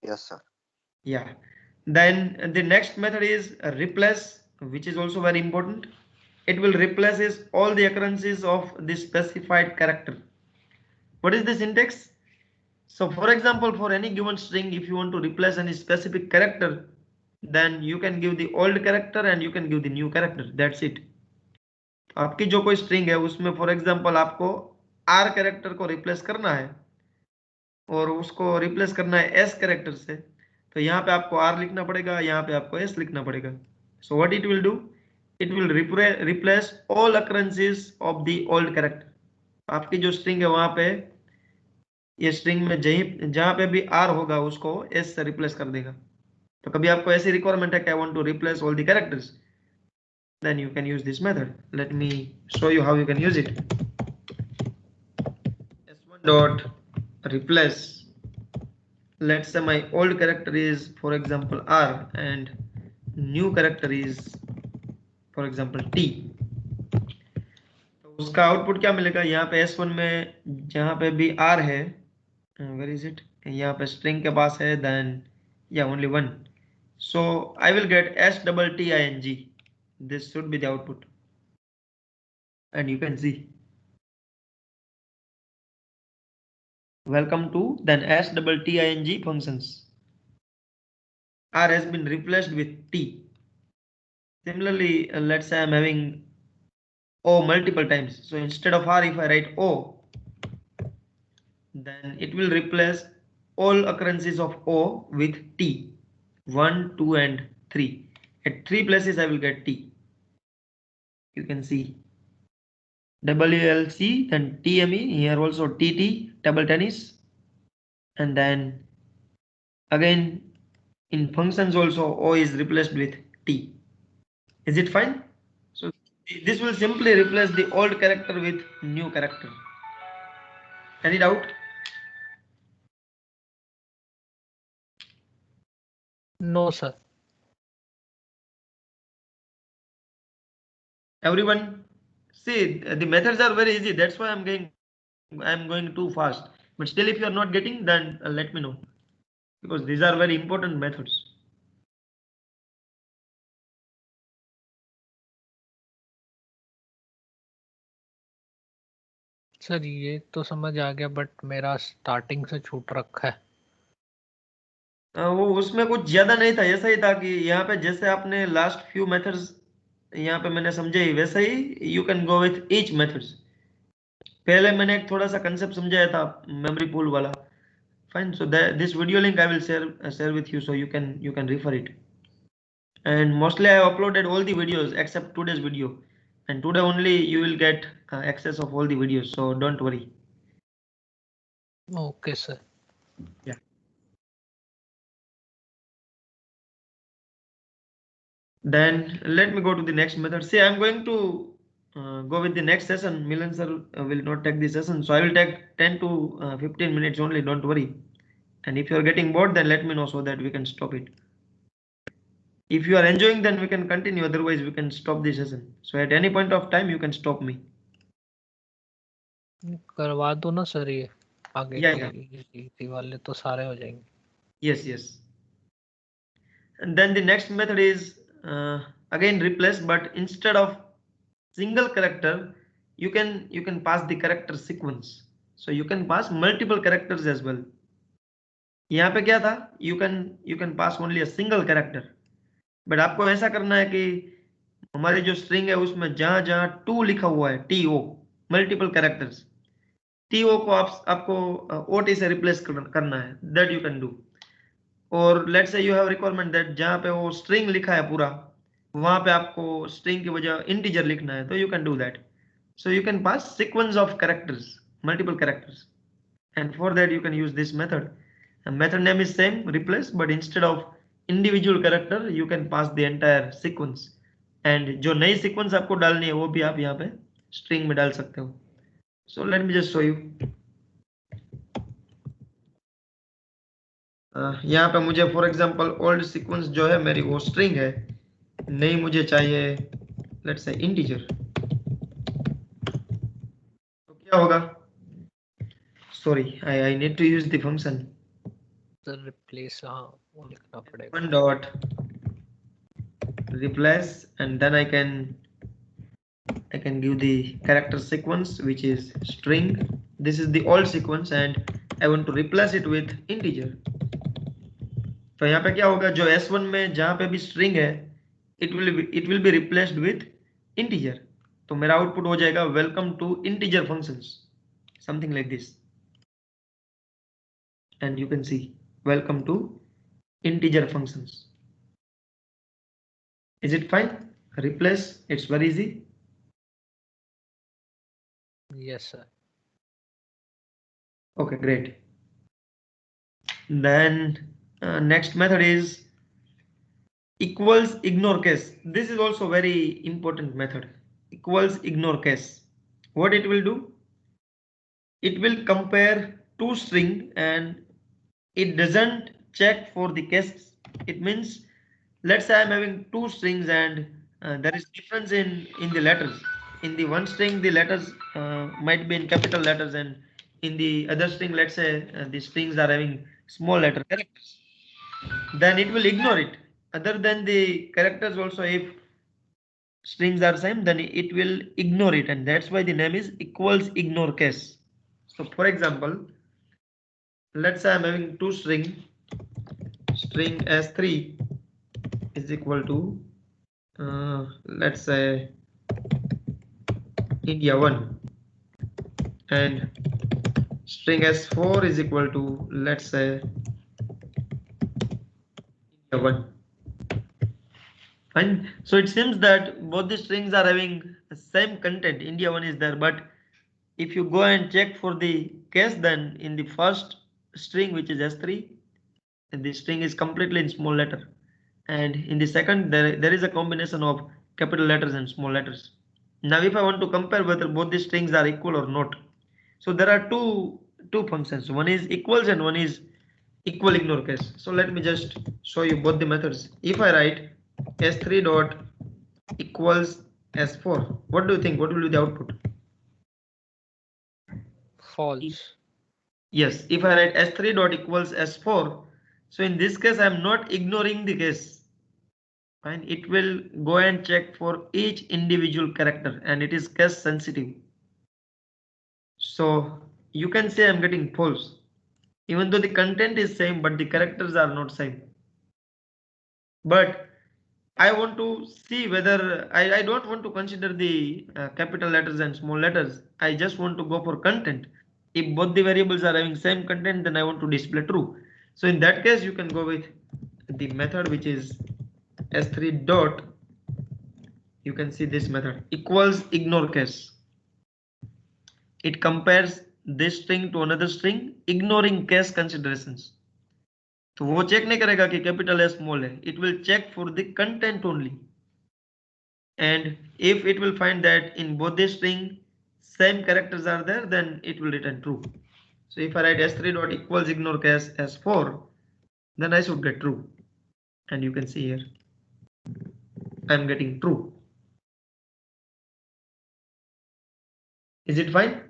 Yes, sir. Yeah. Then the next method is replace, which is also very important. It will replaces all the occurrences of the specified character. What is the syntax? So for example, for any given string, if you want to replace any specific character, then you can give the old character and you can give the new character. That's it. आपकी जो कोई string है उसमें for example आपको are character को replace करना है और उसको रिप्लेस करना है एस कैरेक्टर से, तो यहाँ पे आपको आर लिखना पड़ेगा, यहाँ पे आपको एस लिखना पड़ेगा। So what it will do, it will replace all occurrences of the old character. आपकी जो स्ट्रिंग है वहां पे, ये स्ट्रिंग में जहां पे भी आर होगा उसको एस से रिप्लेस कर देगा। तो कभी आपको ऐसी रिक्वायरमेंट है कि I want to replace all the characters, then you can use this method. Let me show you how you can use it. S1 dot replace, let's say my old character is for example R and new character is for example T, तो उसका output क्या मिलेगा? यहाँ पे S1 में जहाँ पे भी R है, where is it, यहाँ पे string के पास है, then yeah only one, so I will get STTING. This should be the output, and you can see welcome to then STTING functions. R has been replaced with T. Similarly, let's say I'm having O multiple times, so instead of R, if I write O, then it will replace all occurrences of O with T, 1, 2 and 3. At 3 places I will get T. You can see WLC, then TME, here also TT, table tennis, and then again in functions also O is replaced with T. Is it fine? So this will simply replace the old character with new character. Any doubt? No, sir. Everyone, see, the methods are very easy. That's why I'm going too fast. But still, if you are not getting, then let me know, because these are very important methods. Sir ये तो समझ आ गया, but मेरा starting से छूट रखा है। वो उसमें कुछ ज्यादा नहीं था, ऐसा ही था कि यहाँ पे जैसे आपने लास्ट फ्यू मेथड्स यहाँ पे मैंने समझाई, वैसे ही you can go with each methods. पहले मैंने एक थोड़ा सा कंसेप्ट समझाया था मेमोरी पूल वाला। Fine. So this video link I will share with you, so you can refer it. And mostly I have uploaded all the videos except today's video. and today only you will get access of all the videos, so don't worry. Okay, sir. Yeah. Then let me go to the next method. See, I'm going to go with the next session. Milan sir will not take the session, so I will take 10 to 15 minutes only. Don't worry. And if you are getting bored, then let me know so that we can stop it. If you are enjoying, then we can continue. Otherwise, we can stop the session. So at any point of time, you can stop me. करवा दो ना sir, ये आगे Yeah, के इसी वाले तो सारे हो जाएंगे. Yes, yes. And then the next method is again replace, but instead of single character, you can pass the character sequence. So you can pass multiple characters as well. यहाँ पे क्या था, you can pass only a single character, but आपको ऐसा करना है कि हमारी जो स्ट्रिंग है उसमें जहां जहां टू लिखा हुआ है, TO मल्टीपल कैरेक्टर्स, TO को आपको OT से रिप्लेस करना है. That you can do. और let's say you have requirement that जहां पे वो स्ट्रिंग लिखा है पूरा, वहां पे आपको स्ट्रिंग की वजह इंटीजर लिखना है, तो you can do that. So you can pass sequence of characters, multiple characters, and for that you can use this method. The method name is same, replace, but instead of individual character you can pass the entire sequence. And जो नई sequence आपको डालनी है वो भी आप यहाँ पे string में डाल सकते हो. So let me just show you. यहाँ पे मुझे for example old sequence जो है मेरी वो string है, नहीं मुझे चाहिए let's say integer. क्या होगा? Sorry, I need to use the function. Sir replace, हाँ वो लिखना पड़ेगा. One dot replace, and then I can give the character sequence which is string. This is the old sequence and I want to replace it with integer. तो यहाँ पे क्या होगा, जो S1 में जहां पे भी string है, it will be replaced with integer. तो मेरा आउटपुट हो जाएगा welcome to integer functions, something like this. And you can see welcome to integer functions. Is it fine? Replace, it's very easy. Yes sir. Okay, great. Then next method is equals ignore case. This is also very important method. Equals ignore case. What it will do? It will compare two string and it doesn't check for the cases. It means, let's say I'm having two strings and there is difference in the letters. In the one string the letters might be in capital letters, and in the other string, let's say the strings are having small letter characters. Then it will ignore it. Other than the characters also, if strings are same, then it will ignore it, and that's why the name is equals ignore case. So for example, let's say I'm having two string S3 is equal to let's say India 1, and string S4 is equal to, let's say, India 1. Fine. So it seems that both the strings are having the same content. India 1 is there, but if you go and check for the case, then in the first string, which is S3, the string is completely in small letter, and in the second there is a combination of capital letters and small letters. Now if I want to compare whether both the strings are equal or not, so there are two functions. One is equals and one is equal ignore case. So let me just show you both the methods. If I write S3 dot equals S4, what do you think? What will be the output? False. Yes, if I write S3 dot equals S4, so in this case I am not ignoring the case, and it will go and check for each individual character, and it is case sensitive. So you can say I'm getting false, even though the content is same, but the characters are not same. But I want to see whether I don't want to consider the capital letters and small letters. I just want to go for content. If both the variables are having same content, then I want to display true. So in that case, you can go with the method which is S3 dot you can see this method equals ignore case. It compares this string to another string, ignoring case considerations. तो वो check नहीं करेगा कि capital है small है. It will check for the content only. And if it will find that in both the string same characters are there, then it will return true. So if I write s3 dot equals ignore case s4, then I should get true. And you can see here I'm getting true. Is it fine?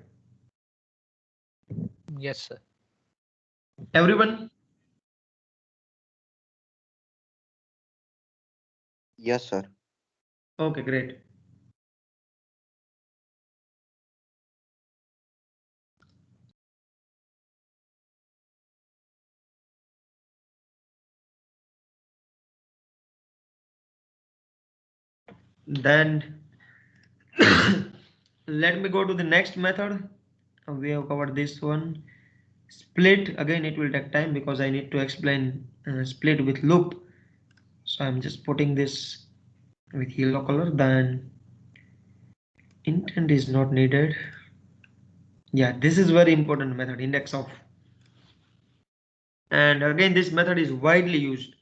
Yes, sir. Everyone? Yes, sir. Okay, great. Then let me go to the next method. We have covered this one. Split, again it will take time because I need to explain split with loop. So I'm just putting this with yellow color. Then intent is not needed. Yeah, this is very important method, index of. And again this method is widely used.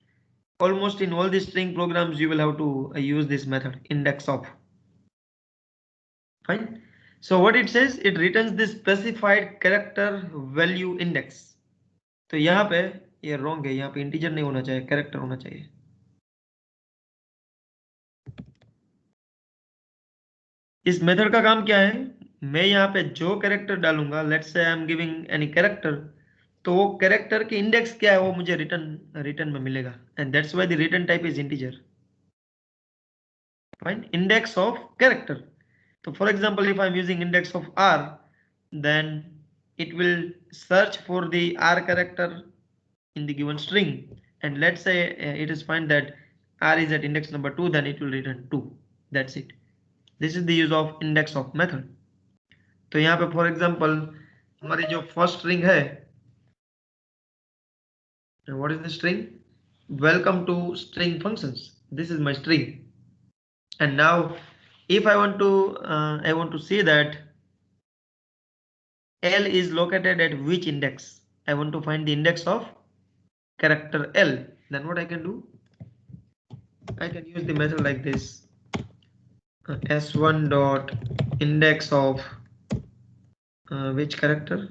Almost in all the string programs you will have to use this method, index of. Fine. So what it says, it returns the specified character value index. तो यहाँ पे ये wrong है, यहाँ पे integer नहीं होना चाहिए, character होना चाहिए. इस मेथड का काम क्या है, मैं यहाँ पे जो कैरेक्टर डालूंगा, let's say I am giving any character, तो वो कैरेक्टर की इंडेक्स क्या है वो मुझे रिटर्न में मिलेगा. And that's why the return type is integer. Fine. Index of character. So for example, if I'm using index of r, then it will search for the r character in the given string, and let's say it is find that r is at index number 2, then it will return 2. That's it. This is the use of index of method. तो यहाँ पे for example हमारी जो first string है, what is the string? Welcome to string functions. This is my string. And now if I want to see that L is located at which index, I want to find the index of character L, then what I can do, I can use the method like this, s1 dot index of which character.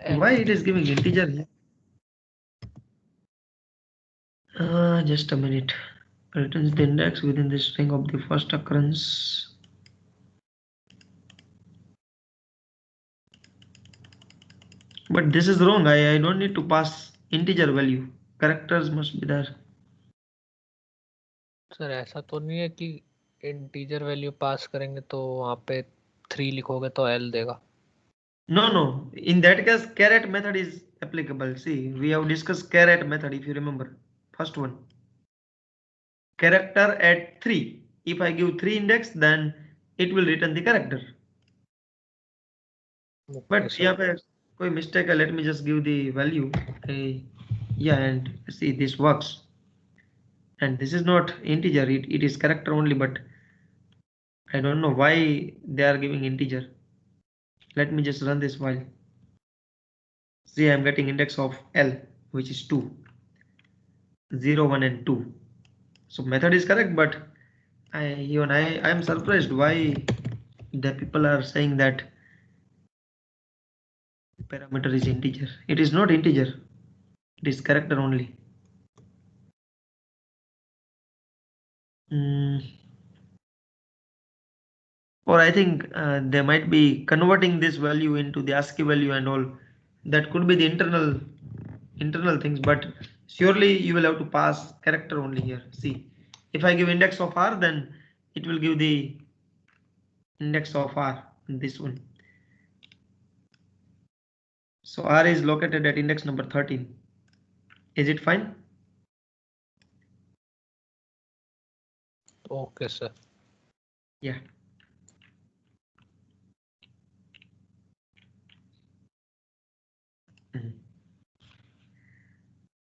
L. Why it is giving integer here? Just a minute. Returns the index within the string of the first occurrence. But this is wrong. I don't need to pass integer value. Characters must be there. Sir ऐसा तो नहीं है कि integer value pass करेंगे तो वहाँ पे 3 लिखोगे तो L देगा. No. In that case, caret method is applicable. See, we have discussed caret method if you remember. First one. Character at 3. If I give 3 index, then it will return the character. But यहाँ पे कोई mistake है. Let me just give the value. Yeah, and see this works. And this is not integer. It is character only. But I don't know why they are giving integer. Let me just run this while. See, I'm getting index of L, which is 2. 0, 1, and 2. So method is correct, but I am surprised why the people are saying that parameter is integer. It is not integer. It is character only. Or I think they might be converting this value into the ASCII value and all. That could be the internal things, but surely you will have to pass character only here. See, if I give index of r, then it will give the index of r in this one. So r is located at index number 13. Is it fine? Okay, sir. Yeah.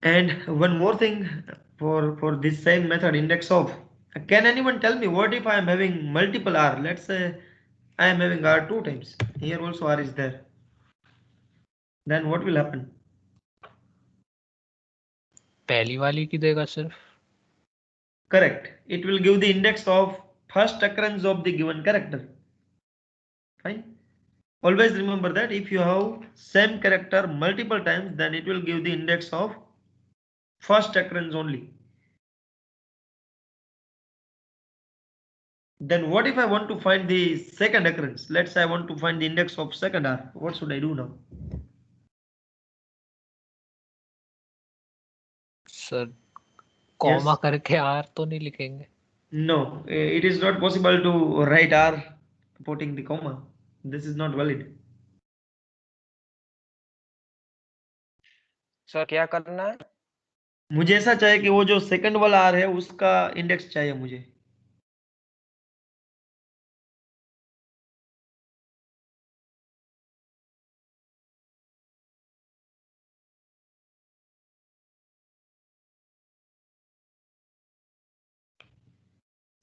And one more thing for this same method index of, Can anyone tell me what if I am having multiple R? Let's say I am having R 2 times. Here also R is there. Then what will happen? पहली वाली की देगा सिर्फ. Correct. It will give the index of first occurrence of the given character. Fine. Always remember that if you have same character multiple times, then it will give the index of first occurrence only. Then what if I want to find the second occurrence? Let's say I want to find the index of second R. What should I do now? Sir comma Yes. करके are तो नहीं लिखेंगे. No, it is not possible to write R putting the comma. This is not valid. Sir क्या करना है? मुझे ऐसा चाहिए कि वो जो सेकंड वाला R है उसका इंडेक्स चाहिए मुझे.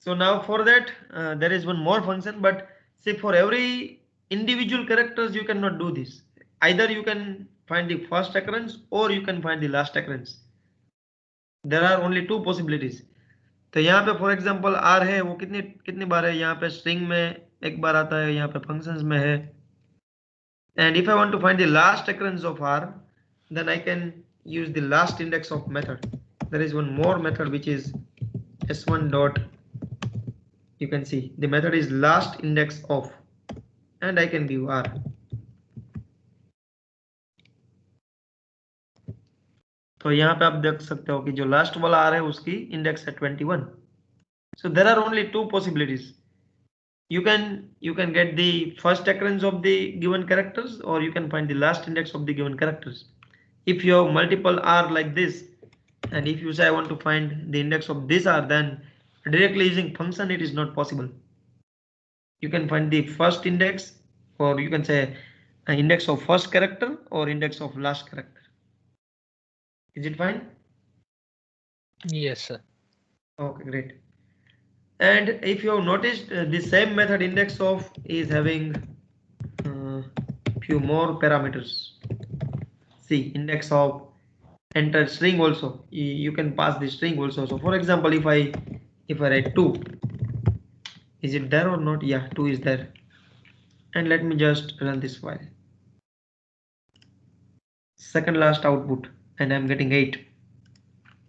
So now for that there is one more function, but see for every individual characters you cannot do this. Either you can find the first occurrence or you can find the last occurrence. There are only two possibilities. तो यहाँ पे for example R है वो कितनी बार है, यहाँ पे string में एक बार आता है, यहाँ पे फंक्शंस में है. And if I want to find the last occurrence of R, then I can use the last index of method. There is one more method which is s1 dot. You can see the method is last index of, and I can give R. तो यहाँ पे आप देख सकते हो कि जो last वाला R है उसकी इंडेक्स है 21. So there are only two possibilities. You can get the first occurrence of the given characters, or you can find the last index of the given characters. If you have multiple R like this, and if you say I want to find the index of this R, then directly using function it is not possible. You can find the first index, or you can say an index of first character or index of last character. Is it fine? Yes sir. Okay, great. And if you have noticed, the same method index of is having few more parameters. See, index of enter string also. You can pass the string also. So for example, if I write 2, is it there or not? Yeah, 2 is there. And let me just run this file. Second last output, and I'm getting 8.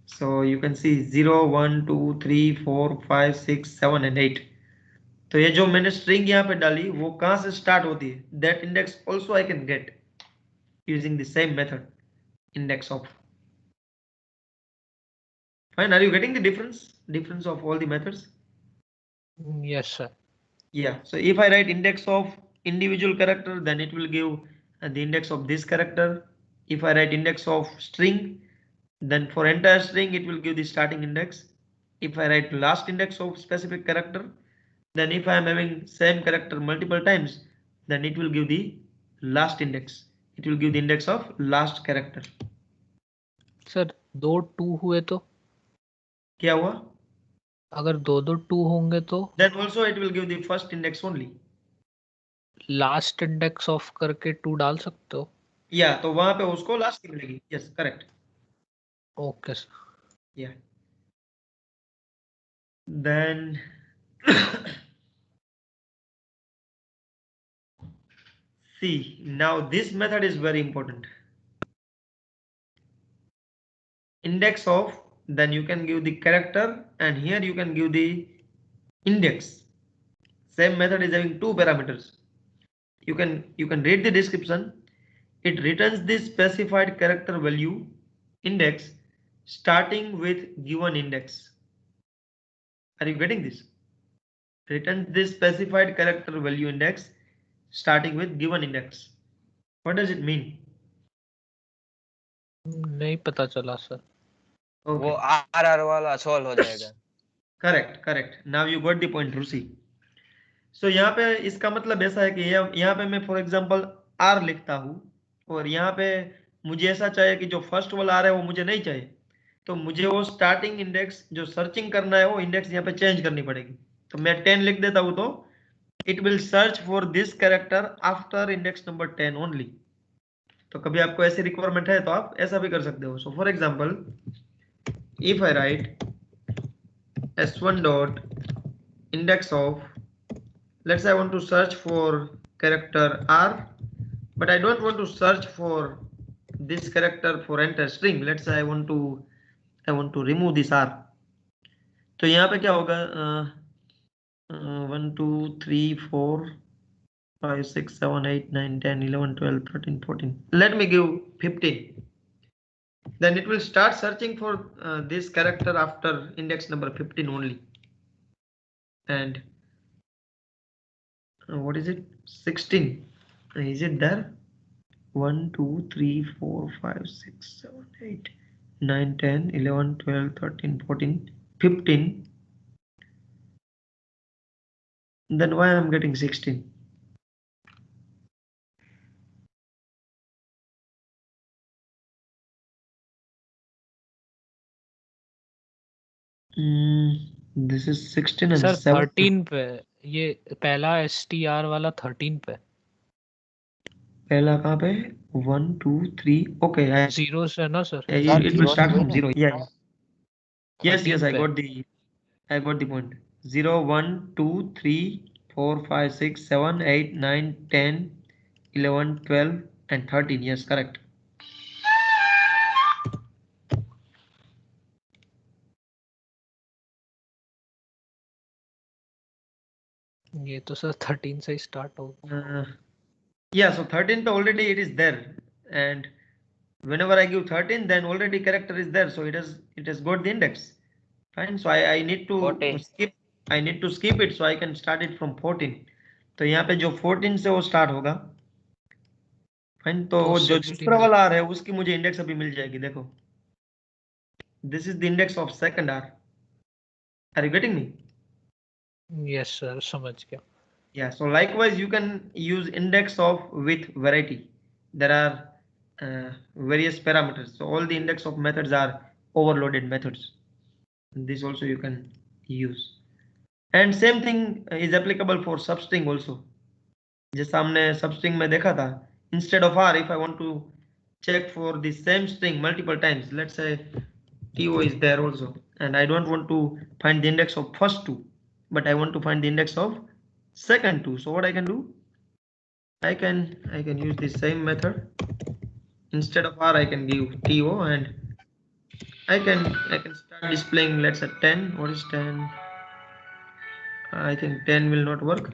So you can see 0, 1, 2, 3, 4, 5, 6, 7 and 8. तो ये जो मैंने string यहाँ पे डाली वो कहाँ से start होती है? That index also I can get using the same method, index of. Fine. Are you getting the difference of all the methods? Yes sir. Yeah. So if I write index of individual character, then it will give the index of this character. If I write index of string, then for entire string it will give the starting index. If I write last index of specific character, then if I am having same character multiple times, then it will give the last index. It will give the index of last character. Sir 2 2 हुए तो क्या हुआ? अगर 2 2 होंगे तो Then also it will give the first index only. Last index of करके 2 डाल सकते हो. या तो वहां पे उसको लास्ट की मिलेगी. Yes, correct. Okay sir. Yeah. Then see, now this method is very important. Index of, then you can give the character, and here you can give the index. Same method is having two parameters. You can read the description. It returns the specified character value index starting with given index. Are you getting this? Returns this specified character value index starting with given index. What does it mean? नहीं पता चला sir. Okay. वो are वाला solve हो जाएगा. Correct. Now you got the point रूसी. सो यहाँ पे इसका मतलब ऐसा है कि यहाँ पे मैं फॉर एग्जांपल R लिखता हूँ, और यहाँ पे मुझे ऐसा चाहिए कि जो फर्स्ट वाला R है वो मुझे नहीं चाहिए. तो मुझे वो स्टार्टिंग इंडेक्स जो सर्चिंग करना है वो इंडेक्स यहाँ पे चेंज करनी पड़ेगी। तो मैं 10 लिख देता हूँ, तो it will search for this character after index number 10 only. तो कभी आपको ऐसी रिक्वायरमेंट है तो आप ऐसा भी कर सकते हो। So for example if I right s1 dot index of, let's say I want to search for character r, but I don't want to search for this character for entire string. Let's say I want to remove this r. तो यहाँ पे क्या होगा, 1 2 3 4 5 6 7 8 9 10 11 12 13 14, let me give 15. Then it will start searching for this character after index number 15 only. And what is it, 16, is it there? 1 2 3 4 5 6 7 8 9 10 11 12 13 14 15. Then why I'm getting 16? This is 16 and sir 7. 13 पे, ये पहला STR वाला 13 पे, पहला कहाँ पे? 1 2 3. Okay, zero से ना sir? it will start from 0. Yeah. Yes, 13 I पे। got the point. 0 1 2 3 4 5 6 7 8 9 10 11 12 and 13. Yes, correct. ये तो सर 13 से स्टार्ट होगा। Yeah, so 13 पे already it is there, and whenever I give 13, then already character is there, so it has got the index. Fine. So I need to 14. skip it, so I can start it from 14. तो यहाँ पे जो 14 से वो start होगा, fine, तो तो वो जो 16 दूसरा वाला आ रहा है उसकी मुझे इंडेक्स अभी मिल जाएगी। देखो, this is the index of second r. Are you getting me? Yes sir, समझ गया। Yeah, so likewise you can use index of with variety. There are various parameters, so all the index of methods are overloaded methods. This also you can use, and same thing is applicable for substring also. जैसा हमने substring में देखा था, instead of r, if I want to check for the same string multiple times, let's say to is there also, and I don't want to find the index of first two, but I want to find the index of second two. So what I can do, I can use the same method. Instead of r, I can give to, and I can start displaying, let's say 10. What is 10? I think 10 will not work.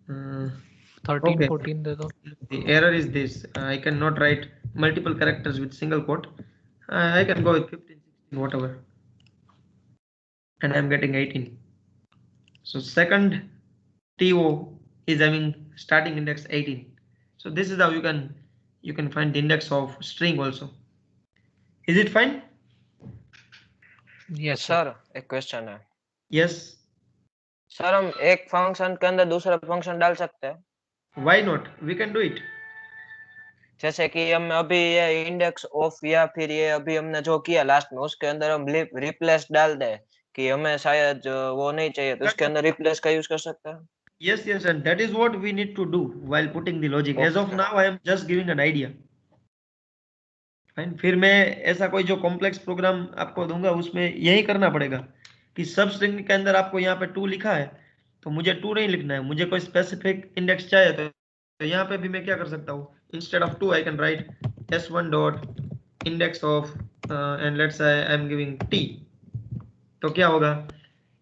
13 okay. 14 दे दो। The error is this, I cannot write multiple characters with single quote. I can go with 15 16 whatever, and I'm getting 18. So second TO is having starting index 18. So this is how you can find the index of string also. Is it fine? Yes sir एक question है। Yes. Sir हम एक function के अंदर दूसरा function डाल सकते हैं? Why not? We can do it. जैसे कि हम अभी ये इंडेक्स ऑफ या फिर ये अभी हमने जो किया लास्ट में, उसके अंदर हम रिप्लेस डाल दे कि हमें शायद वो नहीं चाहिए, तो उसके अंदर रिप्लेस का यूज कर सकते हैं? Yes, and that is what we need to do while putting the logic. As of now, I am just giving an idea. Fine. फिर मैं ऐसा कोई जो कॉम्प्लेक्स प्रोग्राम आपको दूंगा उसमें यही करना पड़ेगा कि सब स्ट्रिंग के अंदर आपको यहाँ पे 2 लिखा है, तो मुझे 2 नहीं लिखना है, मुझे कोई स्पेसिफिक इंडेक्स चाहिए, तो यहाँ पे भी मैं क्या कर सकता हूँ, instead of 2 I can write s1 dot index of and let's say I am giving t। तो क्या होगा,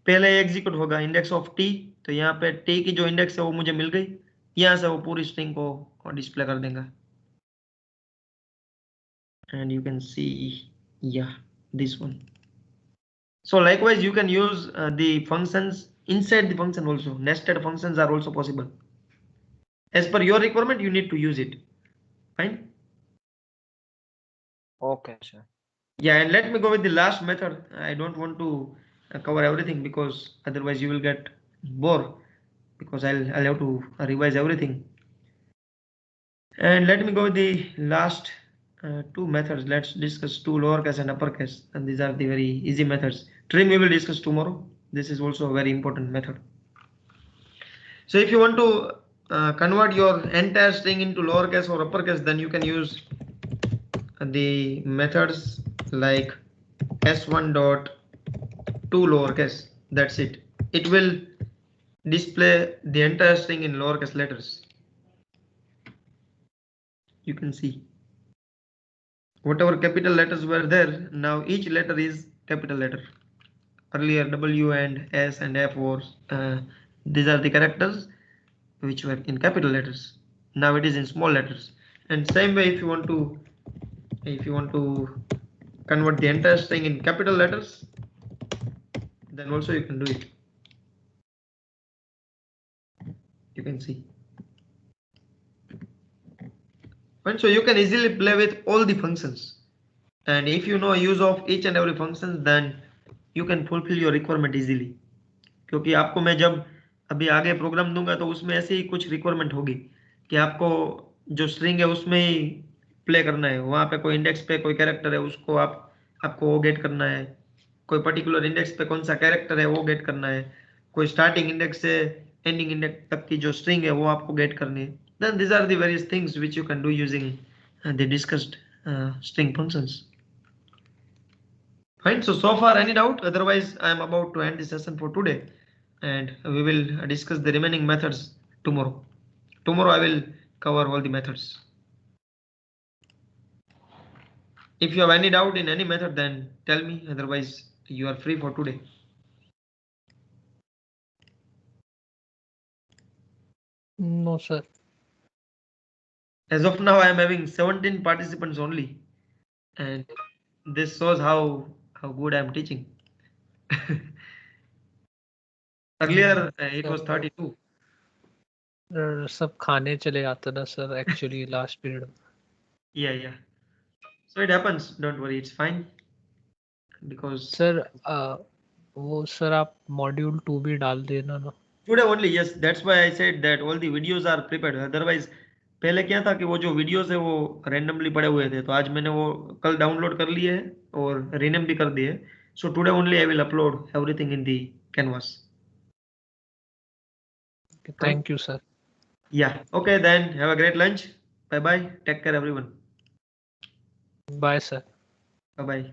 पहले एग्जीक्यूट होगा इंडेक्स ऑफ t, तो यहाँ पे t की जो इंडेक्स है वो मुझे मिल गई, यहाँ से वो पूरी स्ट्रिंग को डिस्प्ले कर देगा। And you can see, yeah, this one. So likewise you can use the functions inside the function also. Nested functions are also possible. As per your requirement, you need to use it. Fine. Okay, sir. Yeah, and let me go with the last method. I don't want to cover everything because otherwise you will get bored, because I'll have to revise everything. And let me go with the last two methods. Let's discuss two lowercase and uppercase, and these are the very easy methods. Trim we will discuss tomorrow. This is also a very important method. So if you want to convert your entire string into lowercase or uppercase, then you can use the methods like s1 dot to lowercase. That's it. It will display the entire string in lowercase letters. You can see whatever capital letters were there, now each letter is capital letter. Earlier W and S and F was these are the characters which were in capital letters. Now it is in small letters. And same way, if you want to convert the entire string in capital letters, then also you can do it. You can see. And so you can easily play with all the functions. And if you know use of each and every function, then you can fulfill your requirement easily. क्योंकि आपको मैं जब अभी आगे programme दूंगा तो उसमें ऐसे ही कुछ रिक्वायरमेंट होगी कि आपको जो स्ट्रिंग है उसमें ही प्ले करना है, वहां पे कोई इंडेक्स पे कोई कैरेक्टर है उसको आपको वो गेट करना है, कोई पर्टिकुलर इंडेक्स पे कौन सा कैरेक्टर है वो गेट करना है, कोई स्टार्टिंग इंडेक्स से एंडिंग इंडेक्स तक की जो स्ट्रिंग है वो आपको गेट करनी है. Then these are the various things which you can do using the discussed string functions. Fine. So far any doubt? Otherwise I am about to end the session for today, and we will discuss the remaining methods tomorrow. Tomorrow I will cover all the methods. If you have any doubt in any method, then tell me. Otherwise you are free for today. No, sir. As of now I am having 17 participants only, and this shows how good I am teaching. Earlier it was 32. सब खाने चले जाते ना sir actually last period. Yeah. So it happens. Don't worry, it's fine. Because sir वो sir आप module 2 भी डाल देना ना. today only, yes. That's why I said that all the videos are prepared. Otherwise पहले क्या था कि वो जो वीडियोस है वो रैंडमली पड़े हुए थे, तो आज मैंने वो कल डाउनलोड कर लिए हैं और रीनेम भी कर दिए. So today only I will upload everything in the canvas. Thank you sir. Yeah. Okay, then have a great lunch. Bye bye. Take care everyone. Bye sir. Bye bye.